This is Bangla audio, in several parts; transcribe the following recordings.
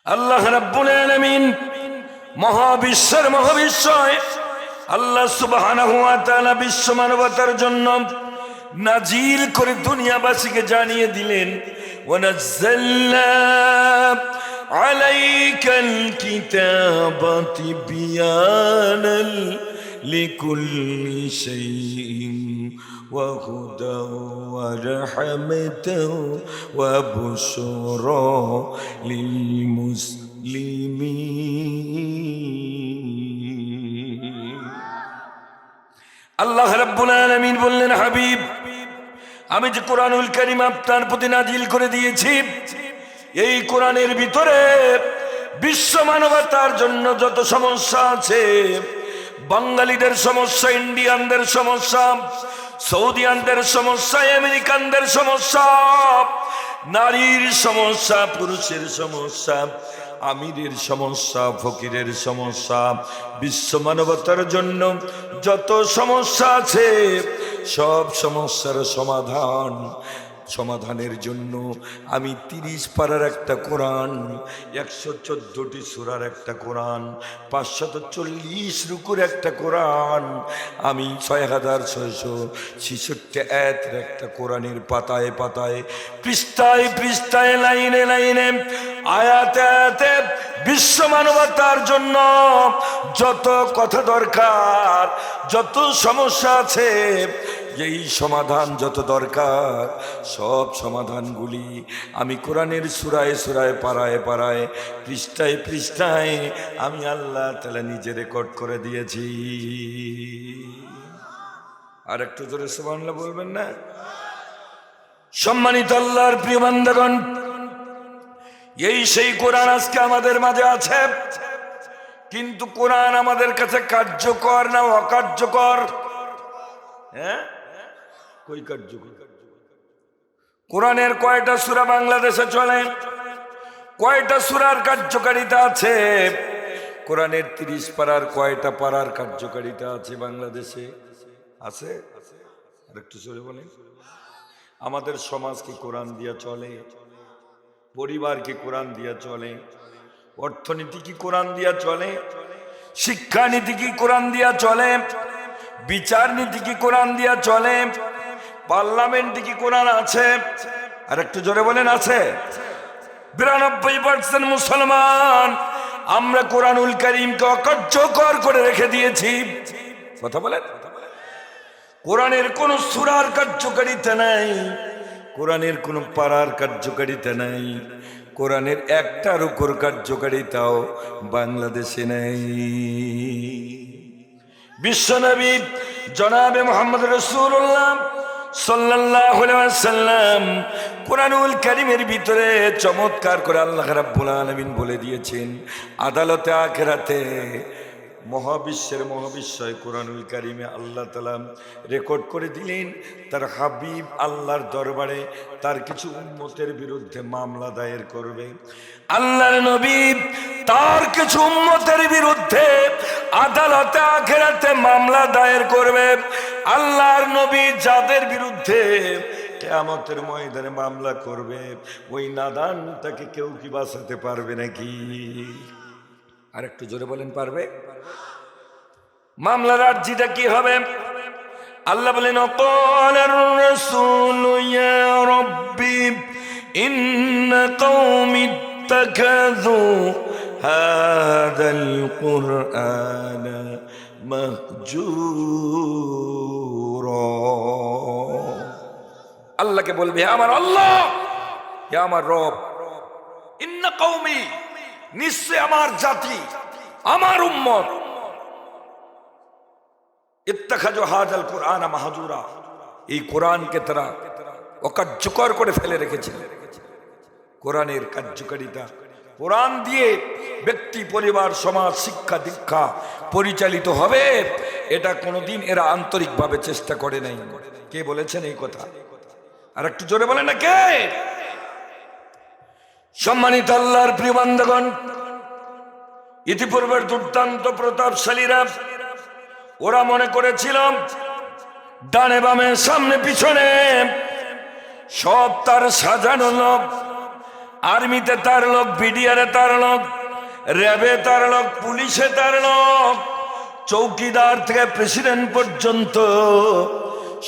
আল্লাহ রাব্বুল আলামিন মহাবিশ্বের মহাবিশ্বয় আল্লাহ সুবহানাহু ওয়া তাআলা বিশ্ব মানবতার জন্য নাজিল করে দুনিয়াবাসীকে জানিয়ে দিলেন, ওয়ানাজ্জালনা আলাইকাল কিতাবা তিবয়ানাল লিকুল্লি শাইইন ওয়া হুদাও ওয়া রাহমাতাও ওয়া বুশরা লিল মুসলিমিন। আল্লাহ রাব্বুল আলামিন বললেন, হাবিব, আমি যে কোরআনুল কারীম আপনার প্রতি নাজিল করে দিয়েছি, এই কোরআনের ভিতরে বিশ্ব মানবতার জন্য যত সমস্যা আছে, বাঙালিদের সমস্যা, ইন্ডিয়ানদের সমস্যা, সৌদিয়ানদের সমস্যা, আমেরিকানদের সমস্যা, নারীর সমস্যা, পুরুষের সমস্যা, আমিরের সমস্যা, ফকিরের সমস্যা, বিশ্ব মানবতার জন্য যত সমস্যা আছে, সব সমস্যার সমাধানের জন্য আমি 30 পারার একটা কোরআন, 114টি সূরার একটা কোরআন, 540 রুকুর একটা কোরআন, আমি 6666 আয়াতের একটা কোরআনের পাতায় পাতায়, পৃষ্ঠায় পৃষ্ঠায়, লাইনে লাইনে, আয়াতে আয়াতে বিশ্ব মানবতার জন্য যত কথা দরকার, যত সমস্যা আছে, এই সমাধান যত দরকার, সব সমাধানগুলি আমি কোরআনের সূরায় সূরায়, পারায় পারায়, পৃষ্ঠায় পৃষ্ঠায় আমি আল্লাহ তাআলা নিজে রেকর্ড করে দিয়েছি। আর একটু জোরে সুবহানাল্লাহ বলবেন না? সম্মানিত আল্লাহর প্রিয় বান্দাগণ, এই সেই কোরআন আজকে আমাদের মাঝে আছে, কিন্তু কোরআন আমাদের কাছে কার্যকর না অকার্যকর? হ্যাঁ, কই কার্যকর? কোরআনের কয়টা সূরা বাংলাদেশে চলে? কয়টা সূরার কার্যকারিতা আছে? কোরআনের 30 পারার কয়টা পারার কার্যকারিতা আছে বাংলাদেশে? আছে? আর একটু জোরে বলেন। আমাদের সমাজ কি কোরআন দিয়া চলে? পরিবার কি কোরআন দিয়া চলে? অর্থনীতি কি কোরআন দিয়া চলে? শিক্ষানীতি কি কোরআন দিয়া চলে? বিচার নীতি কি কোরআন দিয়া চলে? পার্লামেন্টে কি কোরআন আছে? আর একটু জোরে বলেন, আছে? 92% মুসলমান আমরা কোরআনুল কারীমকে অকার্যকর করে রেখে দিয়েছি। কথা বলেন। কোরআনের কোন সূরার কার্যকারিতা নাই, কোরআনের কোন পারার কার্যকারিতা নাই, কোরআনের একটা রুকুর কার্যকারিতাও বাংলাদেশে নাই। বিশ্বনবী জনাবে মুহাম্মদ রাসূলুল্লাহ সাল্লাল্লাহু আলাইহি ওয়াসাল্লাম কোরআনুল কারীমের ভিতরে চমৎকার করে আল্লাহ রাব্বুল আলামিন বলে দিয়েছেন, আদালতে আখিরাতে মহাবিশ্বের মহাবিশ্বয় কোরআনুল কারীমে আল্লাহ তাআলা রেকর্ড করে দিলেন, তার হাবিব আল্লাহর দরবারে তার কিছু উম্মতের বিরুদ্ধে মামলা দায়ের করবে। আল্লাহর নবী তার কিছু উম্মতের বিরুদ্ধে আদালতে আখিরাতে মামলা দায়ের করবে। আল্লাহর নবী যাদের বিরুদ্ধে কিয়ামতের ময়দানে মামলা করবে, ওই নাদান তাকে কেউ কি বাঁচাতে পারবে নাকি? আর একটু জোরে বলেন, পারবে? মামলার আর্জিটা কি হবে? আল্লাহ বলেন, ক্বালার রাসূলু ইয়া রাব্বি ইন্না কওমি ইত্তাখাযু হাযাল কুরআনা মাহজুরা। আল্লাহকে বলবে, হে আমার আল্লাহ, হে আমার রব, ইন্না কওমি, নিশ্চয় আমার জাতি, আমার উম্মত, ইত্তাখাযু হাযাল কুরআনা মাহজুরা, এই কোরআনকে তারা অকার্যকর করে ফেলে রেখেছে। কোরআনের কার্যকারিতা, কোরআন দিয়ে ব্যক্তি, পরিবার, সমাজ, শিক্ষা দীক্ষা পরিচালিত হবে, এটা কোনোদিন এরা আন্তরিকভাবে চেষ্টা করে নাই। কে বলেছেন এই কথা? আর একটু জোরে বলেন না, কে? সম্মানিত আল্লাহর প্রিয় বান্দাগণ, ইতিপূর্বের দুর্দান্ত প্রতাপশালীরা ওরা মনে করেছিল ডানে বামে সামনে পিছনে সব তার সাজানো লোক, আর্মিতে তার লোক, বিডিআরে তার লোক, র্যাবে তার লোক, পুলিশে তার লোক, চৌকিদার থেকে প্রেসিডেন্ট পর্যন্ত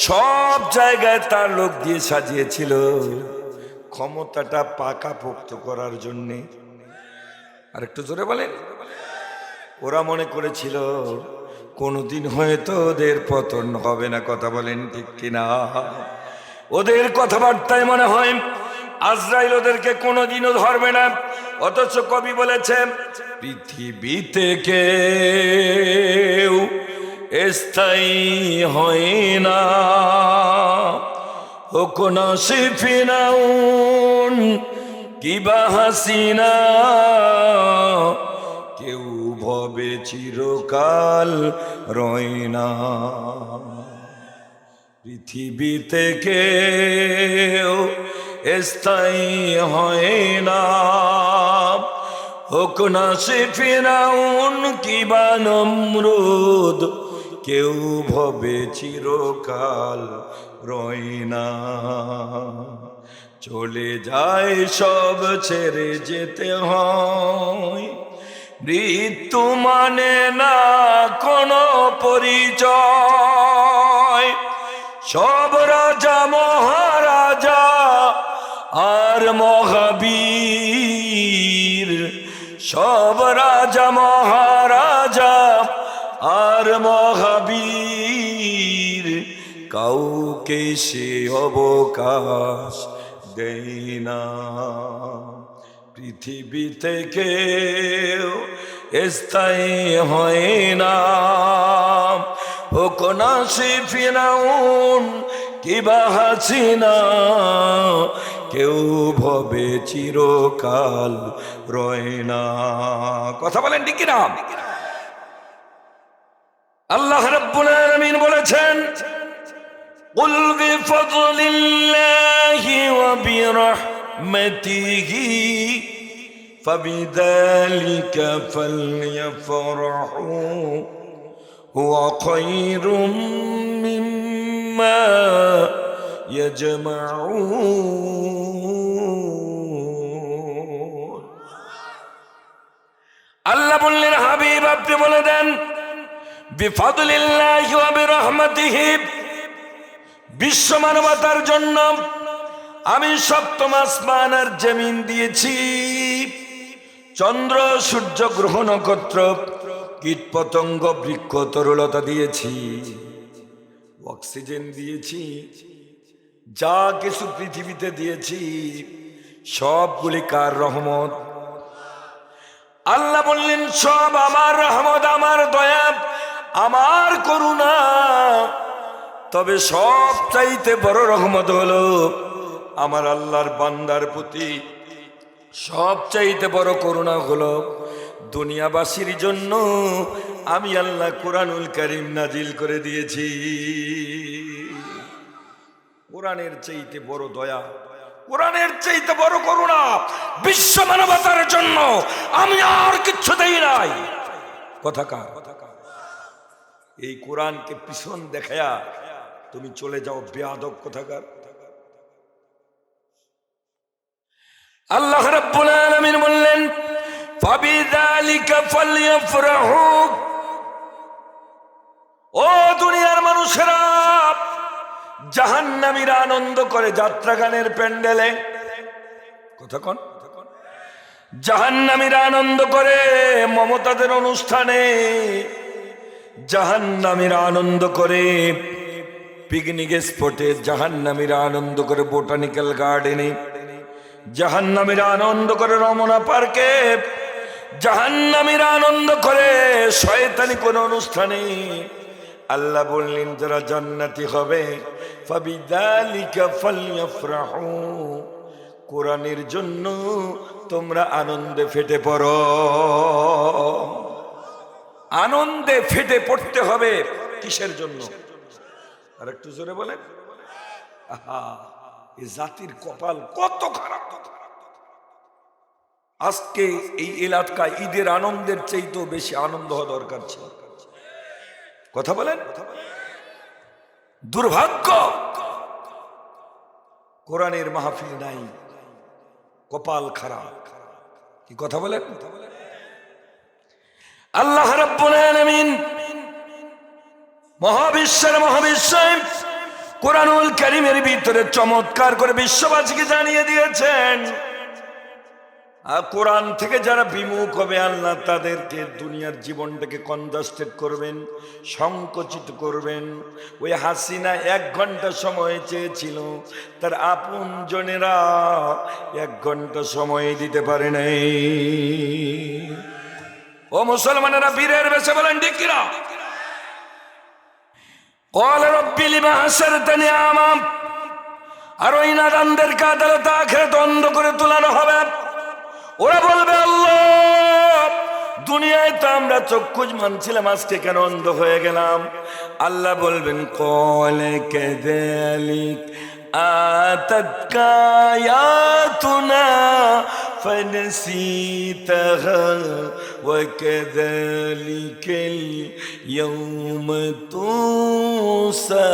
সব জায়গায় তার লোক দিয়ে সাজিয়েছিল ক্ষমতাটা পাকাপোক্ত করার জন্যে। আর একটু জোরে বলেন। ওরা মনে করেছিল কোনোদিন হয়তো ওদের পতন হবে না। কথা বলেন ঠিক কিনা? ওদের কথাবার্তায় মনে হয় আজরাইল ওদেরকে কোনোদিনও ধরবে না। অথচ কবি বলেছে, পৃথিবীতে কেউ স্থায়ী হয় না, হোক না সে ফিরাউন কিবা হাসিনা, কেউ ভবে চিরকাল রয় না। পৃথিবীতে কেউ স্থায়ী হয় না, হোক না সে ফিরাউন কিবা নমরুদ, কেউ ভবে চিরকাল রয় না। চলে যায় সব ছেড়ে যেতে হয়, মৃত্যু মানে না কোনো পরিচয়। সব রাজা মহারাজা আর মহাবীর, সব রাজা মহারাজা আর মহাবীর, কাউকে সে অবকাশ দেয় না। পৃথিবীতে কেউ স্থায়ী হয় না, হোক না সে ফিরাউন কিবা হাসিনা, কেউ ভবে চিরকাল রয় না। কথা বলেন ঠিক কিনা? আল্লাহ রাব্বুল আলামিন বলেছেন, কুল বিফাদলিল্লাহি ওয়া বিরাহমাতিহি ফাবিযালিকা ফালইফরাহু হুয়া খায়রুম মিম্মা ইয়াজমাউন। আল্লাহ বললেন, হাবিব আপনি বলে দেন, বিফাদলিল্লাহি ওয়া বিরাহমাতিহি, বিশ্ব মানবতার জন্য আমি সপ্তম আসমান আর জমিন দিয়েছি, চন্দ্র সূর্য গ্রহ নক্ষত্র কীট পতঙ্গ বৃক্ষ তরুলতা দিয়েছি, অক্সিজেন দিয়েছি, যা কিছু পৃথিবীতে দিয়েছি সবগুলি কার রহমত? আল্লাহ বললেন, সব আমার রহমত, আমার দয়া, আমার করুণা। তবে সব চাইতে বড় রহমত হলো আমার আল্লাহর বান্দার প্রতি, সব চাইতে বড় করুণা হলো দুনিয়াবাসীর জন্য আমি আল্লাহ কোরআনুল কারীম নাজিল করে দিয়েছি। কোরআনের চাইতে বড় দয়া, কোরআনের চাইতে বড় করুণা বিশ্ব মানবতার জন্য আমি আর কিচ্ছু দেই নাই। কথা কার? এই কোরআনকে পিছন দেখায়া তুমি চলে যাও বেয়াদব কোথাকার। আল্লাহ রাব্বুল আলামিন বললেন, ফাবিযালিকা ফালইফরাহু, ও দুনিয়ার মানুষেরা, জাহান্নামীরা আনন্দ করে যাত্রা গানের প্যান্ডেলে। কথা কোন? জাহান্নামীরা আনন্দ করে মমতাদের অনুষ্ঠানে, জাহান্নামীরা আনন্দ করে পিকনিক স্পটে, জাহান্নামীরা আনন্দ করে বোটানিক্যাল গার্ডেনে, জাহান্নামীরা আনন্দ করে রমনা পার্কে, জাহান্নামীরা আনন্দ করে শয়তানি কোন অনুষ্ঠানে। আল্লাহ বললেন, যারা জান্নাতি হবে ফাবিযালিকা ফালইফরাহু, কোরআনের জন্য তোমরা আনন্দে ফেটে পড়ো। আনন্দে ফেটে পড়তে হবে কিসের জন্য? আর একটু জোরে বলেন। আহা, এই জাতির কপাল কত খারাপ! আজকে এই এলাকায় ঈদের আনন্দের চাইতেও বেশি আনন্দ হওয়া দরকার ছিল। কথা বলেন। দুর্ভাগ্য, কোরআনের মাহফিল নাই, কপাল খারাপ। কি কথা বলেন? আল্লাহ রাব্বুল আলামিন মহাবিশ্বের মহাবিশ্ব কোরআনুল কারীমের ভিতরে চমৎকার করে বিশ্ববাসীকে জানিয়ে দিয়েছেন, আর কোরআন থেকে যারা বিমুখ হবে আল্লাহ তাদেরকে দুনিয়ার জীবনটাকে কনজাস্টেড করবেন, সংকুচিত করবেন। ওই হাসিনা 1 ঘন্টা সময় চেয়েছিল, তার আপন জনেরা 1 ঘন্টা সময় দিতে পারে নাই। ও মুসলমানেরা, বীরের বেশে বলেন ঠিক কিনা? ক্বালা রাব্বি লিমা হাসারতানি আমা। আর ওই নাদানদেরকে আদালতে আখিরাতে অন্ধ করে তোলানো হবে। ওরা বলবে, আল্লাহ, দুনিয়ায় তো আমরা চক্ষু মানছিলাম, আজকে কেন অন্ধ হয়ে গেলাম? আল্লাহ বলবেন, ক্বালা কাযালিক আতাতকা আয়াতুনা ফানাসিতাহা ওয়া কাযালিকাল ইয়াওমা তুনসা।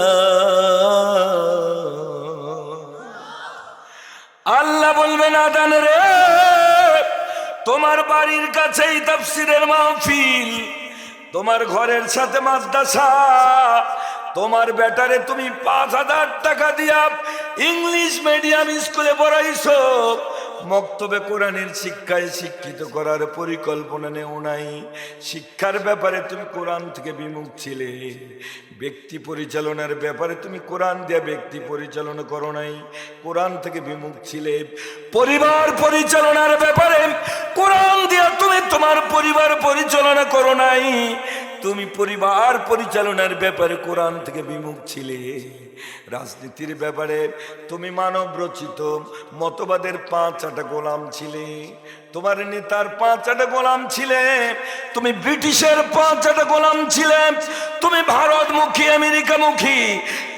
আল্লাহ বলবেন, আদান রে, তোমার বাড়ির কাছেই তাফসীরের মাহফিল, তোমার ঘরের সাথে মাদ্রাসা, তোমার বেটারে তুমি 5,000 টাকা দিয়া ইংলিশ মিডিয়াম স্কুলে পড়াইছো, মক্তবে কোরআনের শিক্ষায় শিক্ষিত করার পরিকল্পনা নেও নাই। শিক্ষার ব্যাপারে তুমি কোরআন থেকে বিমুখ ছিলে, ব্যক্তি পরিচালনার ব্যাপারে তুমি কোরআন দিয়ে ব্যক্তি পরিচালনা করো নাই, কোরআন থেকে বিমুখ ছিলে। পরিবার পরিচালনার ব্যাপারে কোরআন দিয়ে তুমি তোমার পরিবার পরিচালনা করো নাই, তুমি পরিবার পরিচালনার ব্যাপারে কোরআন থেকে বিমুখ ছিলে। রাজনীতির ব্যাপারে তুমি মানব রচিত মতবাদের 5-8 গোলাম ছিলে, তোমার নেতার 5-8 গোলাম ছিলে, তুমি ব্রিটিশের 5-8 গোলাম ছিলে, তুমি ভারতমুখী আমেরিকামুখী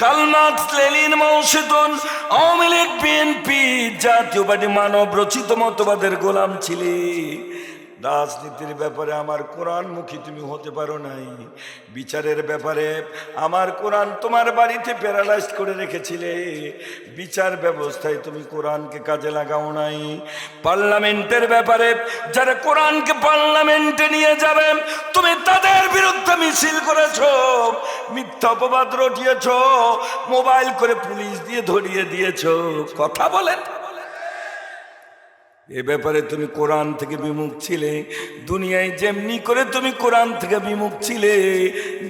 কার্ল মার্কস, লেনিন, মাও সেতুং, আওয়ামী লীগ, বিএনপি, জাতীয় পার্টি মানব রচিত মতবাদের গোলাম ছিলে। রাজনীতির ব্যাপারে আমার কোরআনমুখী তুমি হতে পারো নাই। বিচারের ব্যাপারে আমার কোরআন তোমার বাড়িতে প্যারালাইজ করে রেখেছিলে, বিচার ব্যবস্থায় তুমি কোরআনকে কাজে লাগাও নাই। পার্লামেন্টের ব্যাপারে যারা কোরআনকে পার্লামেন্টে নিয়ে যাবে তুমি তাদের বিরুদ্ধে মিছিল করেছো, মিথ্যা অপবাদ রটিয়েছো, মোবাইল করে পুলিশ দিয়ে ধরিয়ে দিয়েছো। কথা বলেন, এ ব্যাপারে তুমি কোরআন থেকে বিমুখ ছিলে। দুনিয়ায় যেমনি করে তুমি কোরআন থেকে বিমুখ ছিলে,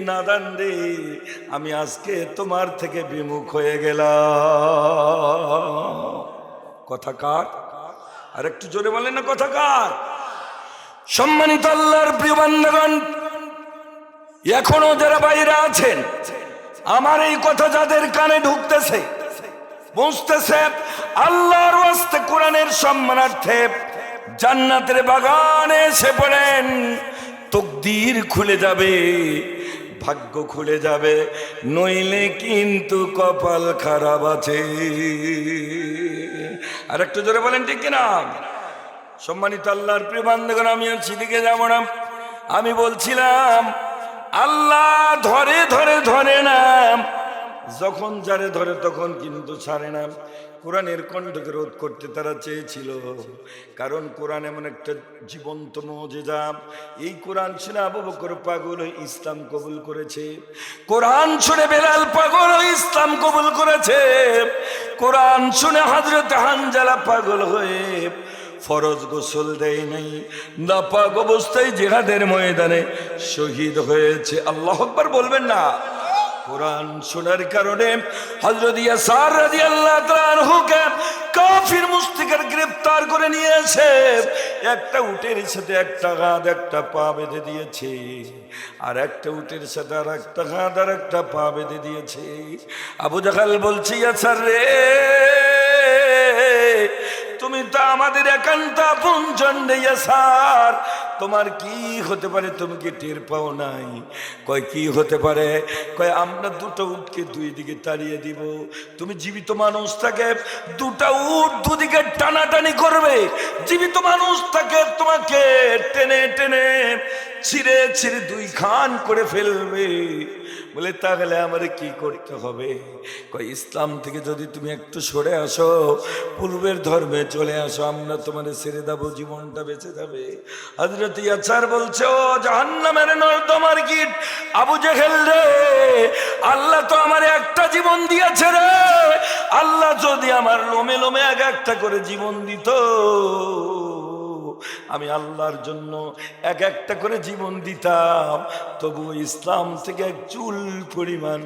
নাদান রে, আমি আজকে তোমার থেকে বিমুখ হয়ে গেলাম। কথা কার? আর একটু জোরে বলেন না, কথা কার? সম্মানিত আল্লাহর প্রিয় বান্দাগণ, এখনো যারা বাইরে আছেন, আমার এই কথা যাদের কানে ঢুকতেছে, বুঝতেছে, আল্লাহর ওয়াস্তে কোরআনের সম্মানার্থে জান্নাতের বাগানে এসে পড়েন, তকদির খুলে যাবে, ভাগ্য খুলে যাবে, নইলে কিন্তু কপাল খারাপ আছে। আর একটু জোরে বলেন ঠিক কিনা? সম্মানিত আল্লাহর প্রিয় বান্দাগণ, আমি আর সেদিকে যাব না। আমি বলছিলাম, আল্লাহ ধরে ধরে ধরে না, যখন যারে ধরে তখন কিন্তু ছাড়ে না। কোরআনের কণ্ঠকে রোধ করতে তারা চেয়েছিল, কারণ কোরআন এমন একটা জীবন্ত মুজিজা। এই কোরআন শুনে আবু বকর পাগল হয়ে ইসলাম কবুল করেছে, কোরআন শুনে বেলাল পাগল হয়ে ইসলাম কবুল করেছে, কোরআন শুনে হযরত হানজালা পাগল হয়ে ফরজ গোসল দেয় নাই, নাপাক অবস্থায় জিহাদের ময়দানে শহীদ হয়েছে। আল্লাহু আকবার বলবেন না? কোরআন শোনার কারণে হযরত ইয়াসার রাদিয়াল্লাহু তাআলা আনহুকে কাফির মুশরিকরা গ্রেফতার করে নিয়ে এসে একটা উটের সাথে একটা গাদ একটা পা বেঁধে দিয়েছে, আর একটা উটের সাথে আর একটা গাদ আর একটা পা বেঁধে দিয়েছে। আবু জাহল বলছে, ইয়াসার রে, তুমি তো আমাদের একান্ত আপনজন রে ইয়াসার, তোমার কি হতে পারে? তুমি কি টের পাও নাই? কয় কি হতে পারে? কয় আমরা 2টা উটকে 2 দিকে তাড়িয়ে দিব, তুমি জীবিত মানুষ থাকে 2টা উট 2 দিকে টানাটানি করবে, জীবিত মানুষ থাকে তোমাকে টেনে টেনে ছিঁড়ে ছিঁড়ে 2 খান করে ফেলবে। বলে তাহলে আমার কি করতে হবে? কই ইসলাম থেকে যদি তুমি একটু সরে আসো, পূর্বের ধর্মে চলে আসো, আমরা তোমার ছেড়ে দেবো, জীবনটা বেঁচে যাবে। হযরত ইয়াসার বলছে, ও জাহান্নামের নর্দমার কীট আবু জেহেল রে, আল্লাহ তো আমার একটা জীবন দিয়েছে রে। আল্লাহ যদি আমার লোমে লোমে এক একটা করে জীবন দিত, আমি আল্লাহর জন্য এক একটা করে জীবন দিতাম, তবু ইসলাম থেকে এক চুল পরিমাণ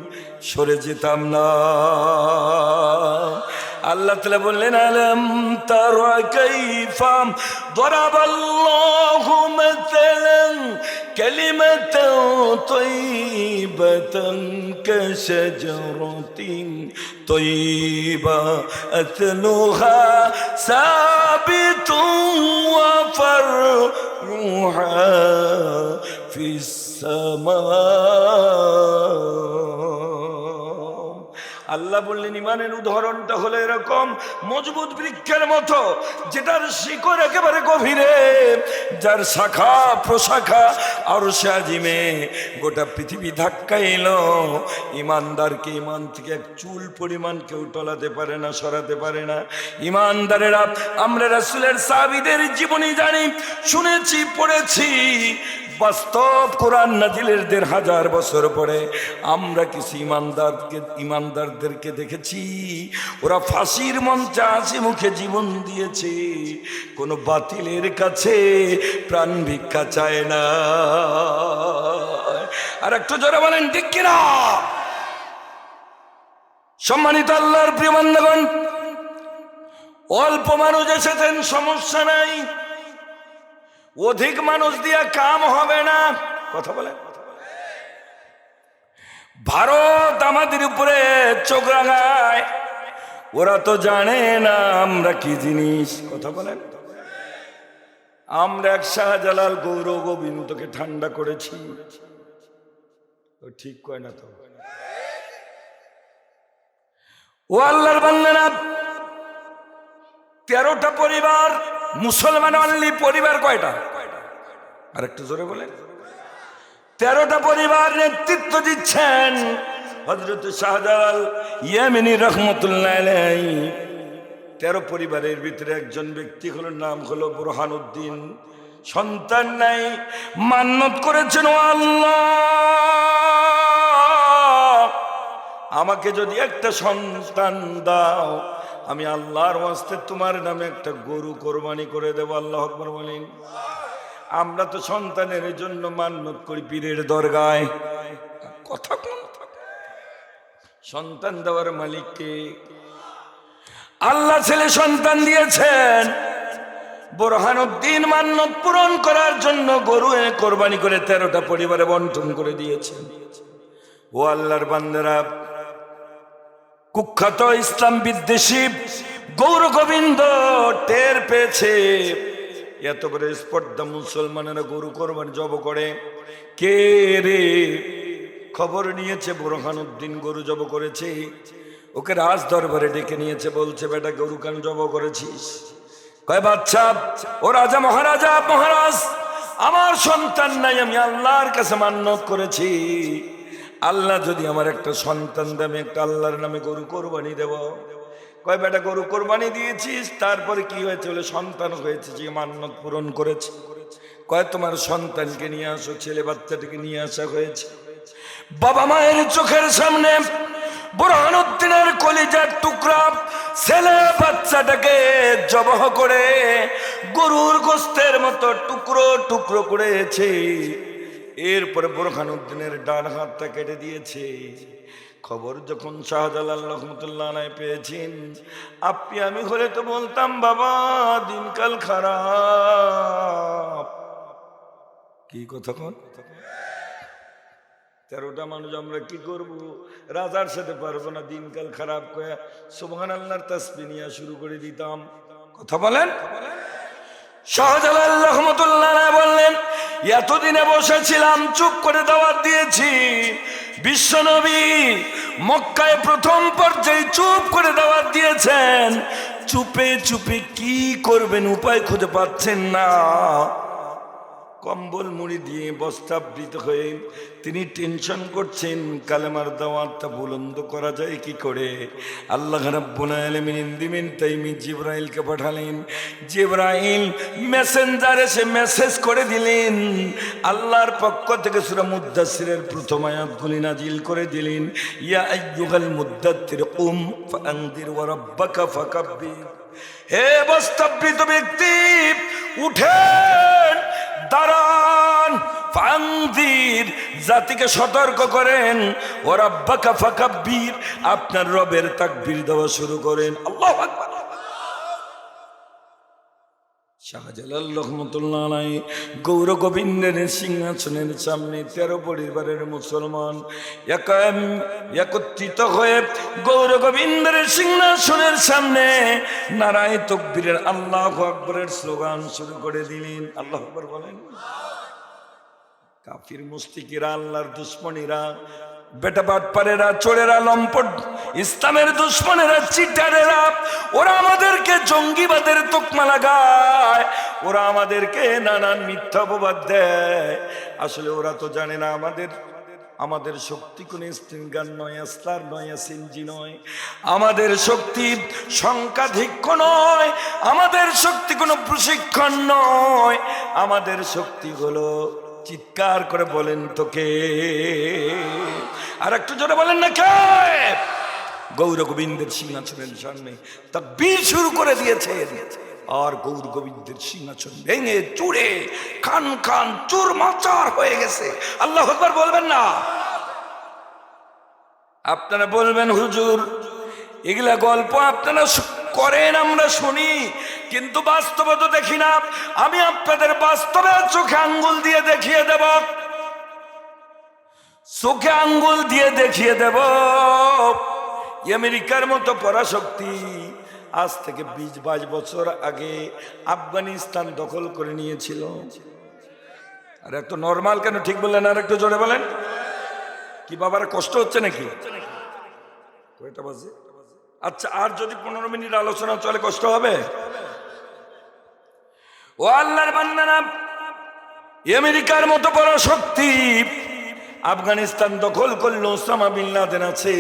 সরে যেতাম না। আল্লাহ তাআলা বললেন, আলাম তারা কাইফা দরাবাল্লাহু মাসালান কালিমাতান তাইয়িবাতান কাশাজারাতিন তাইয়িবা আসলুহা সাবিতুন ওয়া ফারউহা ফিস সামা। আল্লাহ বললেন, ইমানের উদাহরণটা হলো এরকম, মজবুত বৃক্ষের মতো, যেটার শিকড় একেবারে গভীরে, যার শাখা প্রশাখা আরশে আজিমে গোটা পৃথিবী ধাক্কা এলো। ইমানদারকে ইমান থেকে এক চুল পরিমাণ কেউ টলাতে পারে না, সরাতে পারে না। ইমানদারেরা, আমরা রাসূলের সাহাবীদের জীবনী জানি, শুনেছি, পড়েছি। বাস্তব কোরআন নাজিলের ১৫০০ বছর পরে আমরা কিছু ইমানদারদেরকে দেখেছি, ওরা ফাঁসির মঞ্চে হাসি মুখে জীবন দিয়েছে, কোনো বাতিলের কাছে প্রাণ ভিক্ষা চায় না। আর একটু জোরে বলেন ঠিক কিনা? সম্মানিত আল্লাহর প্রিয় বান্দাগণ, অল্প মানুষ এসেছেন, সমস্যা নাই, অধিক মানুষ দিয়ে কাম হবে না। কথা বলেন। ভারত আমাদের উপরে চোখ রাঙায়, ওরা তো জানে না আমরা কি জিনিস। কথা বলেন। আমরা এক শাহজালাল গৌর গোবিন্দকে ঠান্ডা করেছি, ঠিক কয় না তো? ও আল্লাহর বান্দারা, 13টা পরিবার, মুসলমান অনলি পরিবার কয়টা? আর একটু জোরে বলেন। 13টা পরিবার নেতৃত্ব দিচ্ছেন হযরত শাহজালাল ইয়েমেনি রহমতুল্লাহ আলাইহি। 13 পরিবারের ভিতরে একজন ব্যক্তি হলো, নাম হলো বুরহানুদ্দিন। সন্তান নাই, মান্নত করেছেন, ও আল্লাহ, আমাকে যদি একটা সন্তান দাও, আমি আল্লাহর ওয়াস্তে তোমার নামে একটা গরু কোরবানি করে দেব। আল্লাহু আকবার বলেন। আমরা তো সন্তানের জন্য মান্নত করি পীরের দরগায়। কথা কোন? সন্তান দেওয়ার মালিককে আল্লাহ। ছেলে সন্তান দিয়েছেন, বুরহানুদ্দিন মান্নত পূরণ করার জন্য গরু এনে কোরবানি করে 13টা পরিবারে বন্টন করে দিয়েছেন। ও আল্লাহর বান্দারা, কুখ্যাত ইসলাম বিদ্বেষী গৌর গোবিন্দ টের পেয়েছে এত বড় স্পর্ধা মুসলমানেরা গরু কোরবানি জব করে। কে রে? খবর নিয়েছে বুরহানুদ্দিন গরু জব করেছে। ওকে রাজ দরবারে ডেকে নিয়েছে, বলছে, বেটা গরু কেন জব করেছিস? কয়, বাচ্চা, ও রাজা মহারাজ, আমার সন্তান নাই, আমি আল্লাহর কাছে মান্নত করেছি, আল্লাহ যদি আমার একটা সন্তান দেয়, আমি একটা আল্লাহর নামে গরু কোরবানি দেব। কয়, বেটা গরু কোরবানি দিয়েছিস, তারপরে কি হয়েছে? বলে, সন্তান হয়েছে, যে মান্নত পূরণ করেছে। কয়, তোমার সন্তানকে নিয়ে আসো। ছেলে বাচ্চাটাকে নিয়ে আসা হয়েছে। বাবা মায়ের চোখের সামনে বুরহানুদ্দিনের কলিজার টুকরা ছেলে বাচ্চাটাকে জবাহ করে গরুর গোশতের মতো টুকরো টুকরো করেছে। এরপরে বুরহানুদ্দিনের ডান হাতটা কেটে দিয়েছে। খবর যখন শাহজালাল রহমতুল্লাহ আলাইহি পেয়েছেন, আপনি আমি হলে তো বলতাম, বাবা দিনকাল খারাপ। কি কথা কন? 13টা মানুষ আমরা কি করব? রাজার সাথে পারবো না, দিনকাল খারাপ কয়ে সুবহানাল্লাহর তাসবিহ নিয়ে শুরু করে দিতাম। কথা বলেন। শাহজালাল রহমতুল্লাহ আলাইহি বললেন, এতদিনে বসেছিলাম, চুপ করে দাওয়াত দিয়েছি। বিশ্বনবী মক্কায় প্রথম পর্যায়ে চুপ করে দাওয়াত দিয়েছেন, চুপে চুপে কি করবেন উপায় খুঁজে পাচ্ছেন না। কম্বল মুড়ি দিয়ে বস্তাবৃত হয়ে তিনি টেনশন করছেন কালেমার দাওয়াতটা বুলন্দ করা যায় কি করে। আল্লাহ রাব্বুল আলামিন ইন টাইমে জিবরাইলকে পাঠালেন। জিবরাইল মেসেঞ্জার এসে মেসেজ করে দিলেন, আল্লাহর পক্ষ থেকে সূরা মুদ্দাসসিরের প্রথম আয়াতগুলি নাজিল করে দিলেন। ইয়া আইয়ুহাল মুদ্দাত্তির কুম ফাআনদির ওয়া রাব্বাকা ফাকাব্বির। হে বস্তাবৃত ব্যক্তি, উঠেন, দাঁড়ান, ফানজির, জাতিকে সতর্ক করেন, ও রাব্বাকা ফাকাব্বির, আপনার রবের তাকবীর দেওয়া শুরু করেন। আল্লাহু আকবার। শাহজালাল রহমতুল্লাহ আলাইহি গৌর গোবিন্দের সিংহাসনের সামনে 13 পরিবারের মুসলমান একত্রিত হয়ে গৌর গোবিন্দের সিংহাসনের সামনে নারায়ে তাকবীরের আল্লাহু আকবরের স্লোগান শুরু করে দিলেন। আল্লাহু আকবার বলেন। কাফির মুশরিকরা, আল্লাহর দুশমনেরা, বেটা বাটপারেরা, চোরেরা, লম্পট, ইসলামের দুশমনেরা, চিটারেরা, ওরা আমাদেরকে জঙ্গিবাদের তকমা লাগায়, ওরা আমাদেরকে নানান মিথ্যা অপবাদ দেয়। আসলে ওরা তো জানে না আমাদের শক্তি কোন স্টিনগান নয়, আসলার নয়, সিনজি নয়। আমাদের শক্তি সংখ্যাধিক্য নয়, আমাদের শক্তি কোনো প্রশিক্ষণ নয়। আমাদের শক্তি হলো, চিৎকার করে বলেন তো কে? আর একটু জোরে বলেন না কে? গৌর গোবিন্দের সিংহাসনের সামনে তাকবীর শুরু করে দিয়েছে, আর গৌর গোবিন্দের সিংহাসন ভেঙে চুরে খান খান চুরমাচার হয়ে গেছে। আল্লাহু আকবার বলবেন না? আপনারা বলবেন হুজুর এগুলা গল্প আপনারা করেন, আমরা শুনি, কিন্তু বাস্তবে তো দেখি না। আমি আপনাদের বাস্তবে চোখে আঙ্গুল দিয়ে দেখিয়ে দেব, চোখে আঙ্গুল দিয়ে দেখিয়ে দেব। আমেরিকার মতো পরাশক্তি আজ থেকে 20-22 বছর আগে আফগানিস্তান দখল করে নিয়েছিল। আর এত নর্মাল কেন, ঠিক বললেন? আর একটু জোরে বলেন। কি বাবার কষ্ট হচ্ছে নাকি? কয়টা বাজে? আচ্ছা, আর যদি 15 মিনিট আলোচনা চলে কষ্ট হবে? ও আল্লাহর বান্দারা, আমেরিকার মতো বড় শক্তি আফগানিস্তান দখল করলো, ওসামা বিন লাদেন আছে,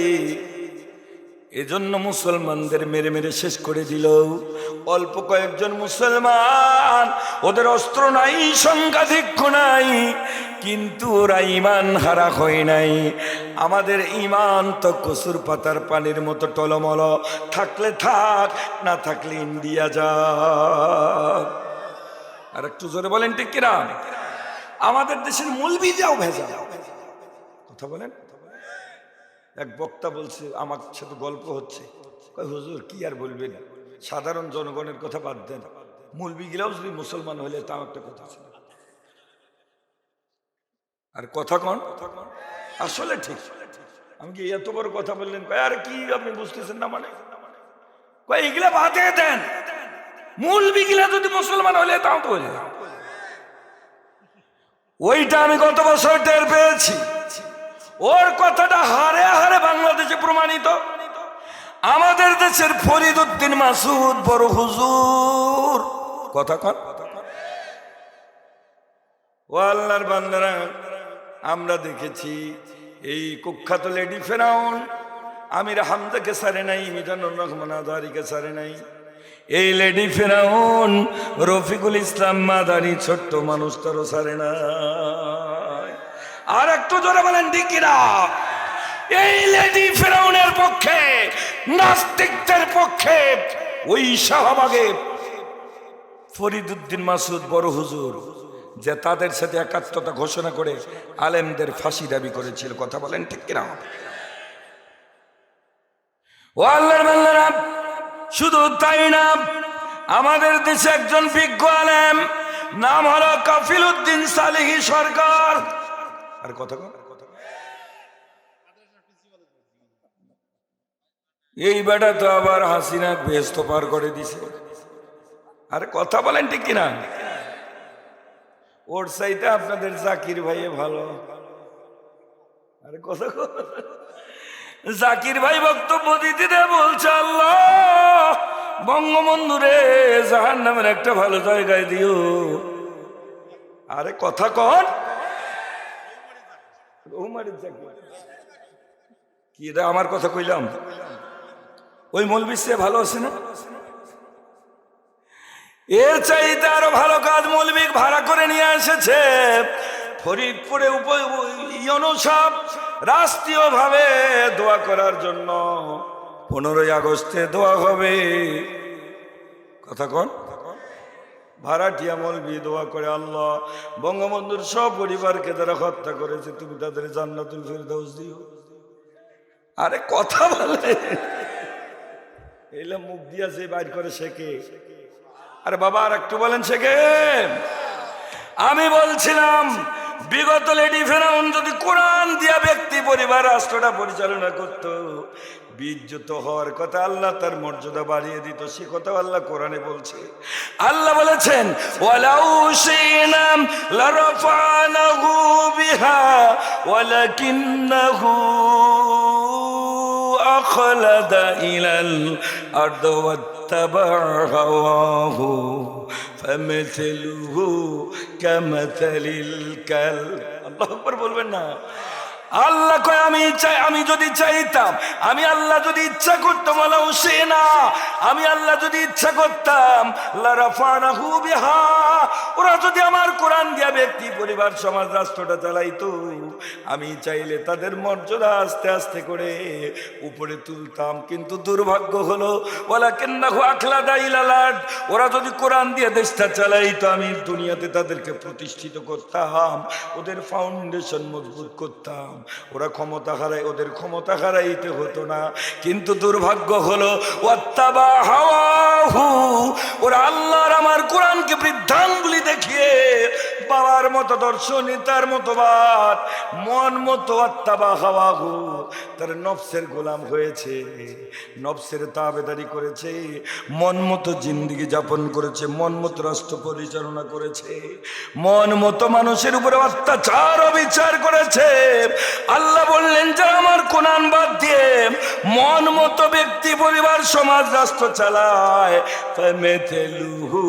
এজন্য মুসলমানদের মেরে মেরে শেষ করে দিল। অল্প কয়েকজন মুসলমান, ওদের অস্ত্র নাই, সংখ্যাধিক্য নাই, কিন্তু ওরা ইমান হারা হয় নাই। আমাদের ইমান তো কসুর পাতার পানির মতো টলমল, থাকলে থাক, না থাকলে ইন্ডিয়া যাক। আর একটু জোরে বলেন ঠিক কিনা? আমাদের দেশের মৌলবি যাও ভেজা কথা বলেন। এক বক্তা বলছে, আমার সাথে গল্প হচ্ছে, হুজুর কি আর বলবেন, সাধারণ জনগণের কথা বাদ দেন, মৌলবি গিলাও যদি মুসলমান হলে তাও একটা কথা ছিল। আর কথা কন আসলে ঠিক। আমি কি এত বড় কথা বললেন? আর কি আপনি বুঝতেছেন না? মানে এগুলা বাদে দেন, মৌলবি গিলা যদি মুসলমান হলে তাও তো হলে। ওইটা আমি গত বছর টের পেয়েছি। ওর কথাটা হারে হারে বাংলাদেশে প্রমাণিত। আমাদের দেশের ফরিদ উদ্দিন মাসুদ বড় হুজুর কথা কন। ও আল্লাহর বান্দারা, আমরা দেখেছি এই কুখ্যাত লেডি ফেরাউন আমির হামজাকে ছাড়ে নাই, মিজানুর রহমান আজহারীকে ছাড়ে নাই। এই লেডি ফেরাউন রফিকুল ইসলাম মাদানি ছোট্ট মানুষটারও ছাড়ে না। আর একটু জোরে বলেন ঠিক কিনা? এই লেডি ফেরাউনের পক্ষে, নাস্তিকদের পক্ষে ওই শাহবাগে ফরিদ উদ্দিন মাসুদ বড় হুজুর, যে তাদের সাথে একাত্মতা ঘোষণা করে আলেমদের ফাঁসি দাবি করেছিল। কথা বলেন ঠিক কিনা? ও আল্লাহর বান্দারা, শুধু তাই না, আমাদের দেশে একজন বিজ্ঞ আলেম, নাম হলো কাফিল উদ্দিন সালেহী সরকার। আর কথা কন, এই বেটা তো আবার হাসিনা বেহেশত পার করে দিছে। আরে কথা বলেন ঠিক কিনা? ওর চাইতে আপনাদের জাকির ভাইয়ে ভালো। আরে কথা জাকির ভাই বক্তব্য দিতে বলছে, আল্লাহ বঙ্গবন্ধুরে জাহান্নামের একটা ভালো জায়গায় দিও। আরে কথা কন কি রে আমার কথা কইলাম ওই মৌলবী সে ভালো আছে না এর চাইতে আরো ভালো কাজ মৌলবী ভাড়া করে নিয়ে এসেছে ফরিদপুরে ইউনুসাব রাষ্ট্রীয় ভাবে দোয়া করার জন্য 15ই আগস্টে দোয়া হবে কথা কন ভাড়াটিয়া মৌলবী দোয়া করে আল্লাহ বঙ্গবন্ধুর সব পরিবারকে যারা হত্যা করেছে তুমি তাদের জান্নাতুল ফিরদাউস দিও আরে কথা বলে এলা মুখ দিয়া যে বাইর করে শেখে আরে বাবা আর একটু বলেন শেখে আমি বলছিলাম বিগত লেডি ফেরাউন যদি কোরআন দিয়া ব্যক্তি পরিবার রাষ্ট্রটা পরিচালনা করত বিজ্জত হওয়ার কথা আল্লাহ তার মর্যাদা বাড়িয়ে দিত সে কথা আল্লাহ কোরআনে বলছে আল্লাহ বলেছেন ওয়ালাউ শিনাম লারাফানাহু বিহা ওয়ালাকিন্নাহু আখলাদা ইলাল আরদ ওয়াত্তাবা হাওয়াহু ফামাসালুহু কামাসালিল কালব আল্লাহু আকবার বলবেন না আল্লাহ কয় আমি যদি চাইতাম আমি আল্লাহ যদি ইচ্ছা করতাম ওয়ালাউ শিনা আমি আল্লাহ যদি ইচ্ছা করতাম লারাফানাহু বিহা ওরা যদি আমার কোরআন দিয়া ব্যক্তি পরিবার সমাজ রাষ্ট্রটা চালাইতো আমি চাইলে তাদের মর্যাদা আস্তে আস্তে করে উপরে তুলতাম কিন্তু দুর্ভাগ্য হলো ওয়ালাকিন্নাহু আখলাদা ইলাল আরদ ওরা যদি কোরআন দিয়ে দেশটা চালাইতো আমি দুনিয়াতে তাদেরকে প্রতিষ্ঠিত করতাম ওদের ফাউন্ডেশন মজবুত করতাম ওরা ক্ষমতা হারায় ওদের ক্ষমতা হারাইতে হতো না কিন্তু দুর্ভাগ্য হলো ওয়াত্তাবা হাওয়াহু ওরা আল্লাহর আমার কোরআনকে বৃদ্ধাঙ্গুলি দেখিয়ে বাবার মতো দর্শন তার মতবাদ মন মতো ওয়াত্তাবা হাওয়াহু তার নফসের গোলাম হয়েছে নফসের তাবেদারি করেছে মন মতো জিন্দেগি যাপন করেছে মন মতো রাষ্ট্র পরিচালনা করেছে মন মতো মানুষের উপরে অত্যাচার অবিচার করেছে আল্লাহ বললেন যে আমার কোরআন বাদ দিয়ে মন মতো ব্যক্তি পরিবার সমাজ রাষ্ট্র চালায় ফামাসালুহু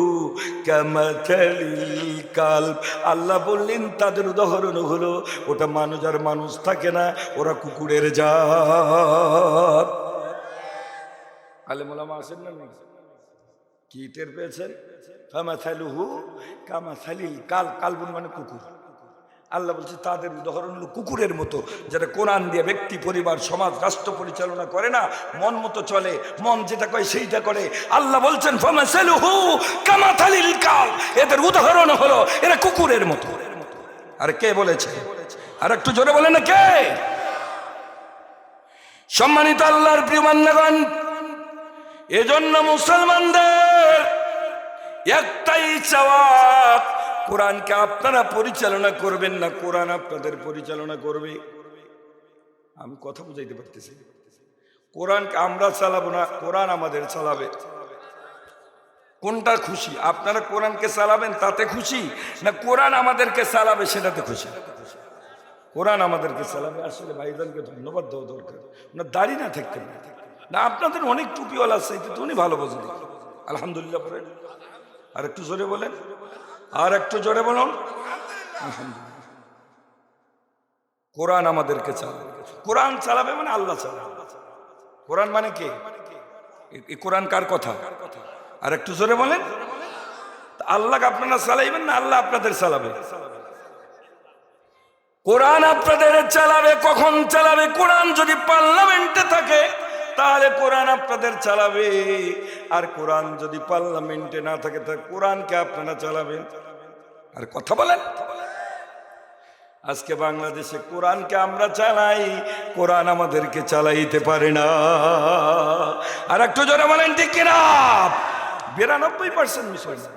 কামাসালিল কালব আল্লাহ বললেন তাদের উদাহরণ হলো ওটা মানুষ আর মানুষ থাকে না ওরা কুকুরের জাত আলেম ওলামা আছেন না কি টের পেয়েছেন ফামাসালুহু কামাসালিল কালবুন মানে কুকুর আল্লাহ বলছে তাদের উদাহরণ হলো কুকুরের মতো যারা কোরআন দিয়ে ব্যক্তি পরিবার সমাজ রাষ্ট্র পরিচালনা করে না মন মতো চলে মন যেটা কয় সেইটা করে আল্লাহ বলছেন ফামাসালুহু কামাসালিল কালব এদের উদাহরণ হলো এরা কুকুরের মতো আর কে বলেছে আর একটু জোরে বলেন না কে সম্মানিত আল্লাহর প্রিয় বান্দাগণ এজন্য মুসলমানদের একটাই চাওয়া কোরআনকে আপনারা পরিচালনা করবেন না কোরআন আপনাদের পরিচালনা করবে আমি কথা বুঝাইতে পারতেছি কোরআনকে আমরা চালাবো না কোরআন আমাদের চালাবে কোনটা খুশি আপনারা কোরআনকে চালাবেন তাতে খুশি না কোরআন আমাদেরকে চালাবে সেটাতে খুশি কোরআন আমাদেরকে চালাবে আসলে ভাইজানকে ধন্যবাদ দেওয়া দরকার ওনার দাড়ি না থাকতে না আপনাদের অনেক টুপিওয়ালা আছে তো উনি ভালো বোঝেন আলহামদুলিল্লাহ বলেন আর একটু জোরে বলেন আর একটু জোরে বলুন কোরআন আমাদেরকে চালাবে কোরআন চালাবে মানে আল্লাহ চালাবে কোরআন মানে কে এই কোরআন কার কথা আর একটু জোরে বলেন আল্লাহকে আপনারা চালাইবেন না আল্লাহ আপনাদের চালাবে কোরআন আপনাদের চালাবে কখন চালাবে কোরআন যদি পার্লামেন্টে থাকে তাহলে কোরআন আপনাদের চালাবে আর কোরআন যদি পার্লামেন্টে না থাকে তাহলে কোরআনকে আপনারা চালাবেন আর কথা বলেন আজকে বাংলাদেশে কোরআনকে আমরা চালাই কোরআন আমাদেরকে চালাইতে পারে না আর একটু জোরে বলেন ঠিক কিনা 92% মুসলমান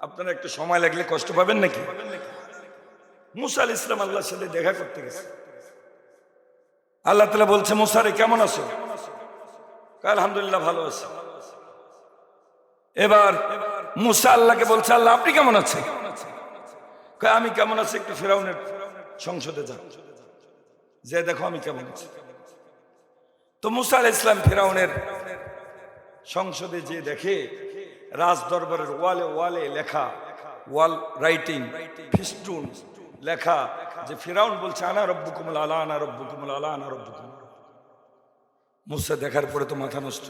আপনারা একটু সময় লাগলে কষ্ট পাবেন নাকি মুসা আলাইহিস সালাম আল্লাহর সাথে দেখা করতে গেছে আল্লাহ তাআলা বলছে মুসা রে কেমন আছো আলহামদুলিল্লাহ ভালো আছি এবার মুসা আল্লাহকে বলছে আল্লাহ আপনি কেমন আছেন আমি কেমন আছি একটু ফিরাউনের সংসদে যাও যে দেখো আমি কেমন আছি তো মুসা আলাইহিস সালাম ফিরাউনের সংসদে যে দেখে রাজ দরবারের ওয়ালে ওয়ালে লেখা ওয়াল রাইটিং ফিস্টুন লেখা যে ফিরাউন বলছে আনা রব্বুকুমুল আলা, আনা রব্বুকুমুল আলা, আনা রব্বুকুমুল আলা। মুসা দেখার পরে তো মাথা নষ্ট।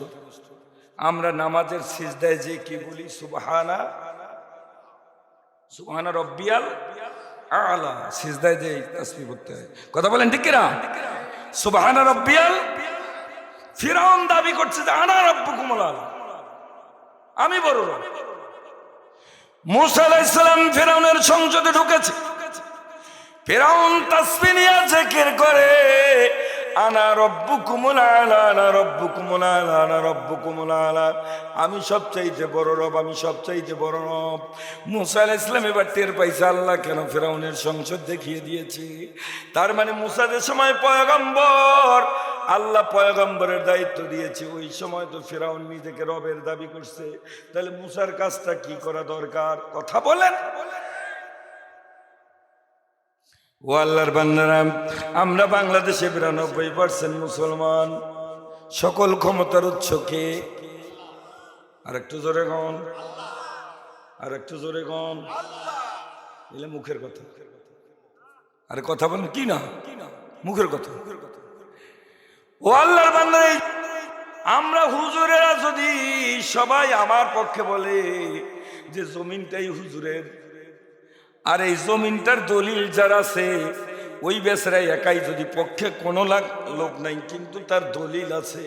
আমরা নামাজের সিজদায় যে কি বলি সুবহানা সুবহানা রব্বিয়াল আলা, সিজদায় যে তাসবিহ পড়তে হয়। কথা বলেন ঠিক কিনা? সুবহানা রব্বিয়াল। ফিরাউন দাবি করছে যে আনা রব্বুকুমুল আলা, আমি বড় রব। মুসা আলাইহিস সালাম ফিরাউনের সংসদে ঢুকেছে। ফিরাউন তাসবিহ নিয়ে জিকির করে আনা রব্বুকুমুল আলা, আনা রব্বুকুমুল আলা, আনা রব্বুকুমুল আলা, আমি সবচাইতে বড় রব, আমি সবচাইতে বড় রব। মুসা আলাইহিস সালাম এবার টের পাইছে আল্লাহ কেন ফিরাউনের সংসদ দেখিয়ে দিয়েছে। তার মানে মুসা যে সময় পয়গম্বর, আল্লাহ পয়গম্বরের দায়িত্ব দিয়েছে, ওই সময় তো ফিরাউন নিজেকে রবের দাবি করছে। তাহলে মুসার কাজটা কি করা দরকার? কথা বলেন। ও আল্লাহর বান্দারা, আমরা বাংলাদেশে 92% মুসলমান। সকল ক্ষমতার উৎস কে? আর একটু জোরে গন, আর একটু জোরে গন। এলে মুখের কথা, আরে কথা বলেন কি না, মুখের কথা। ও আল্লাহর বান্দারা, আমরা হুজুরেরা যদি সবাই আমার পক্ষে বলে যে জমিনটাই হুজুরের, আর এই জমিনটার দলিল যারা আছে ওই বেচারা একাই যদি পক্ষে কোনো লোক নাই কিন্তু তার দলিল আছে,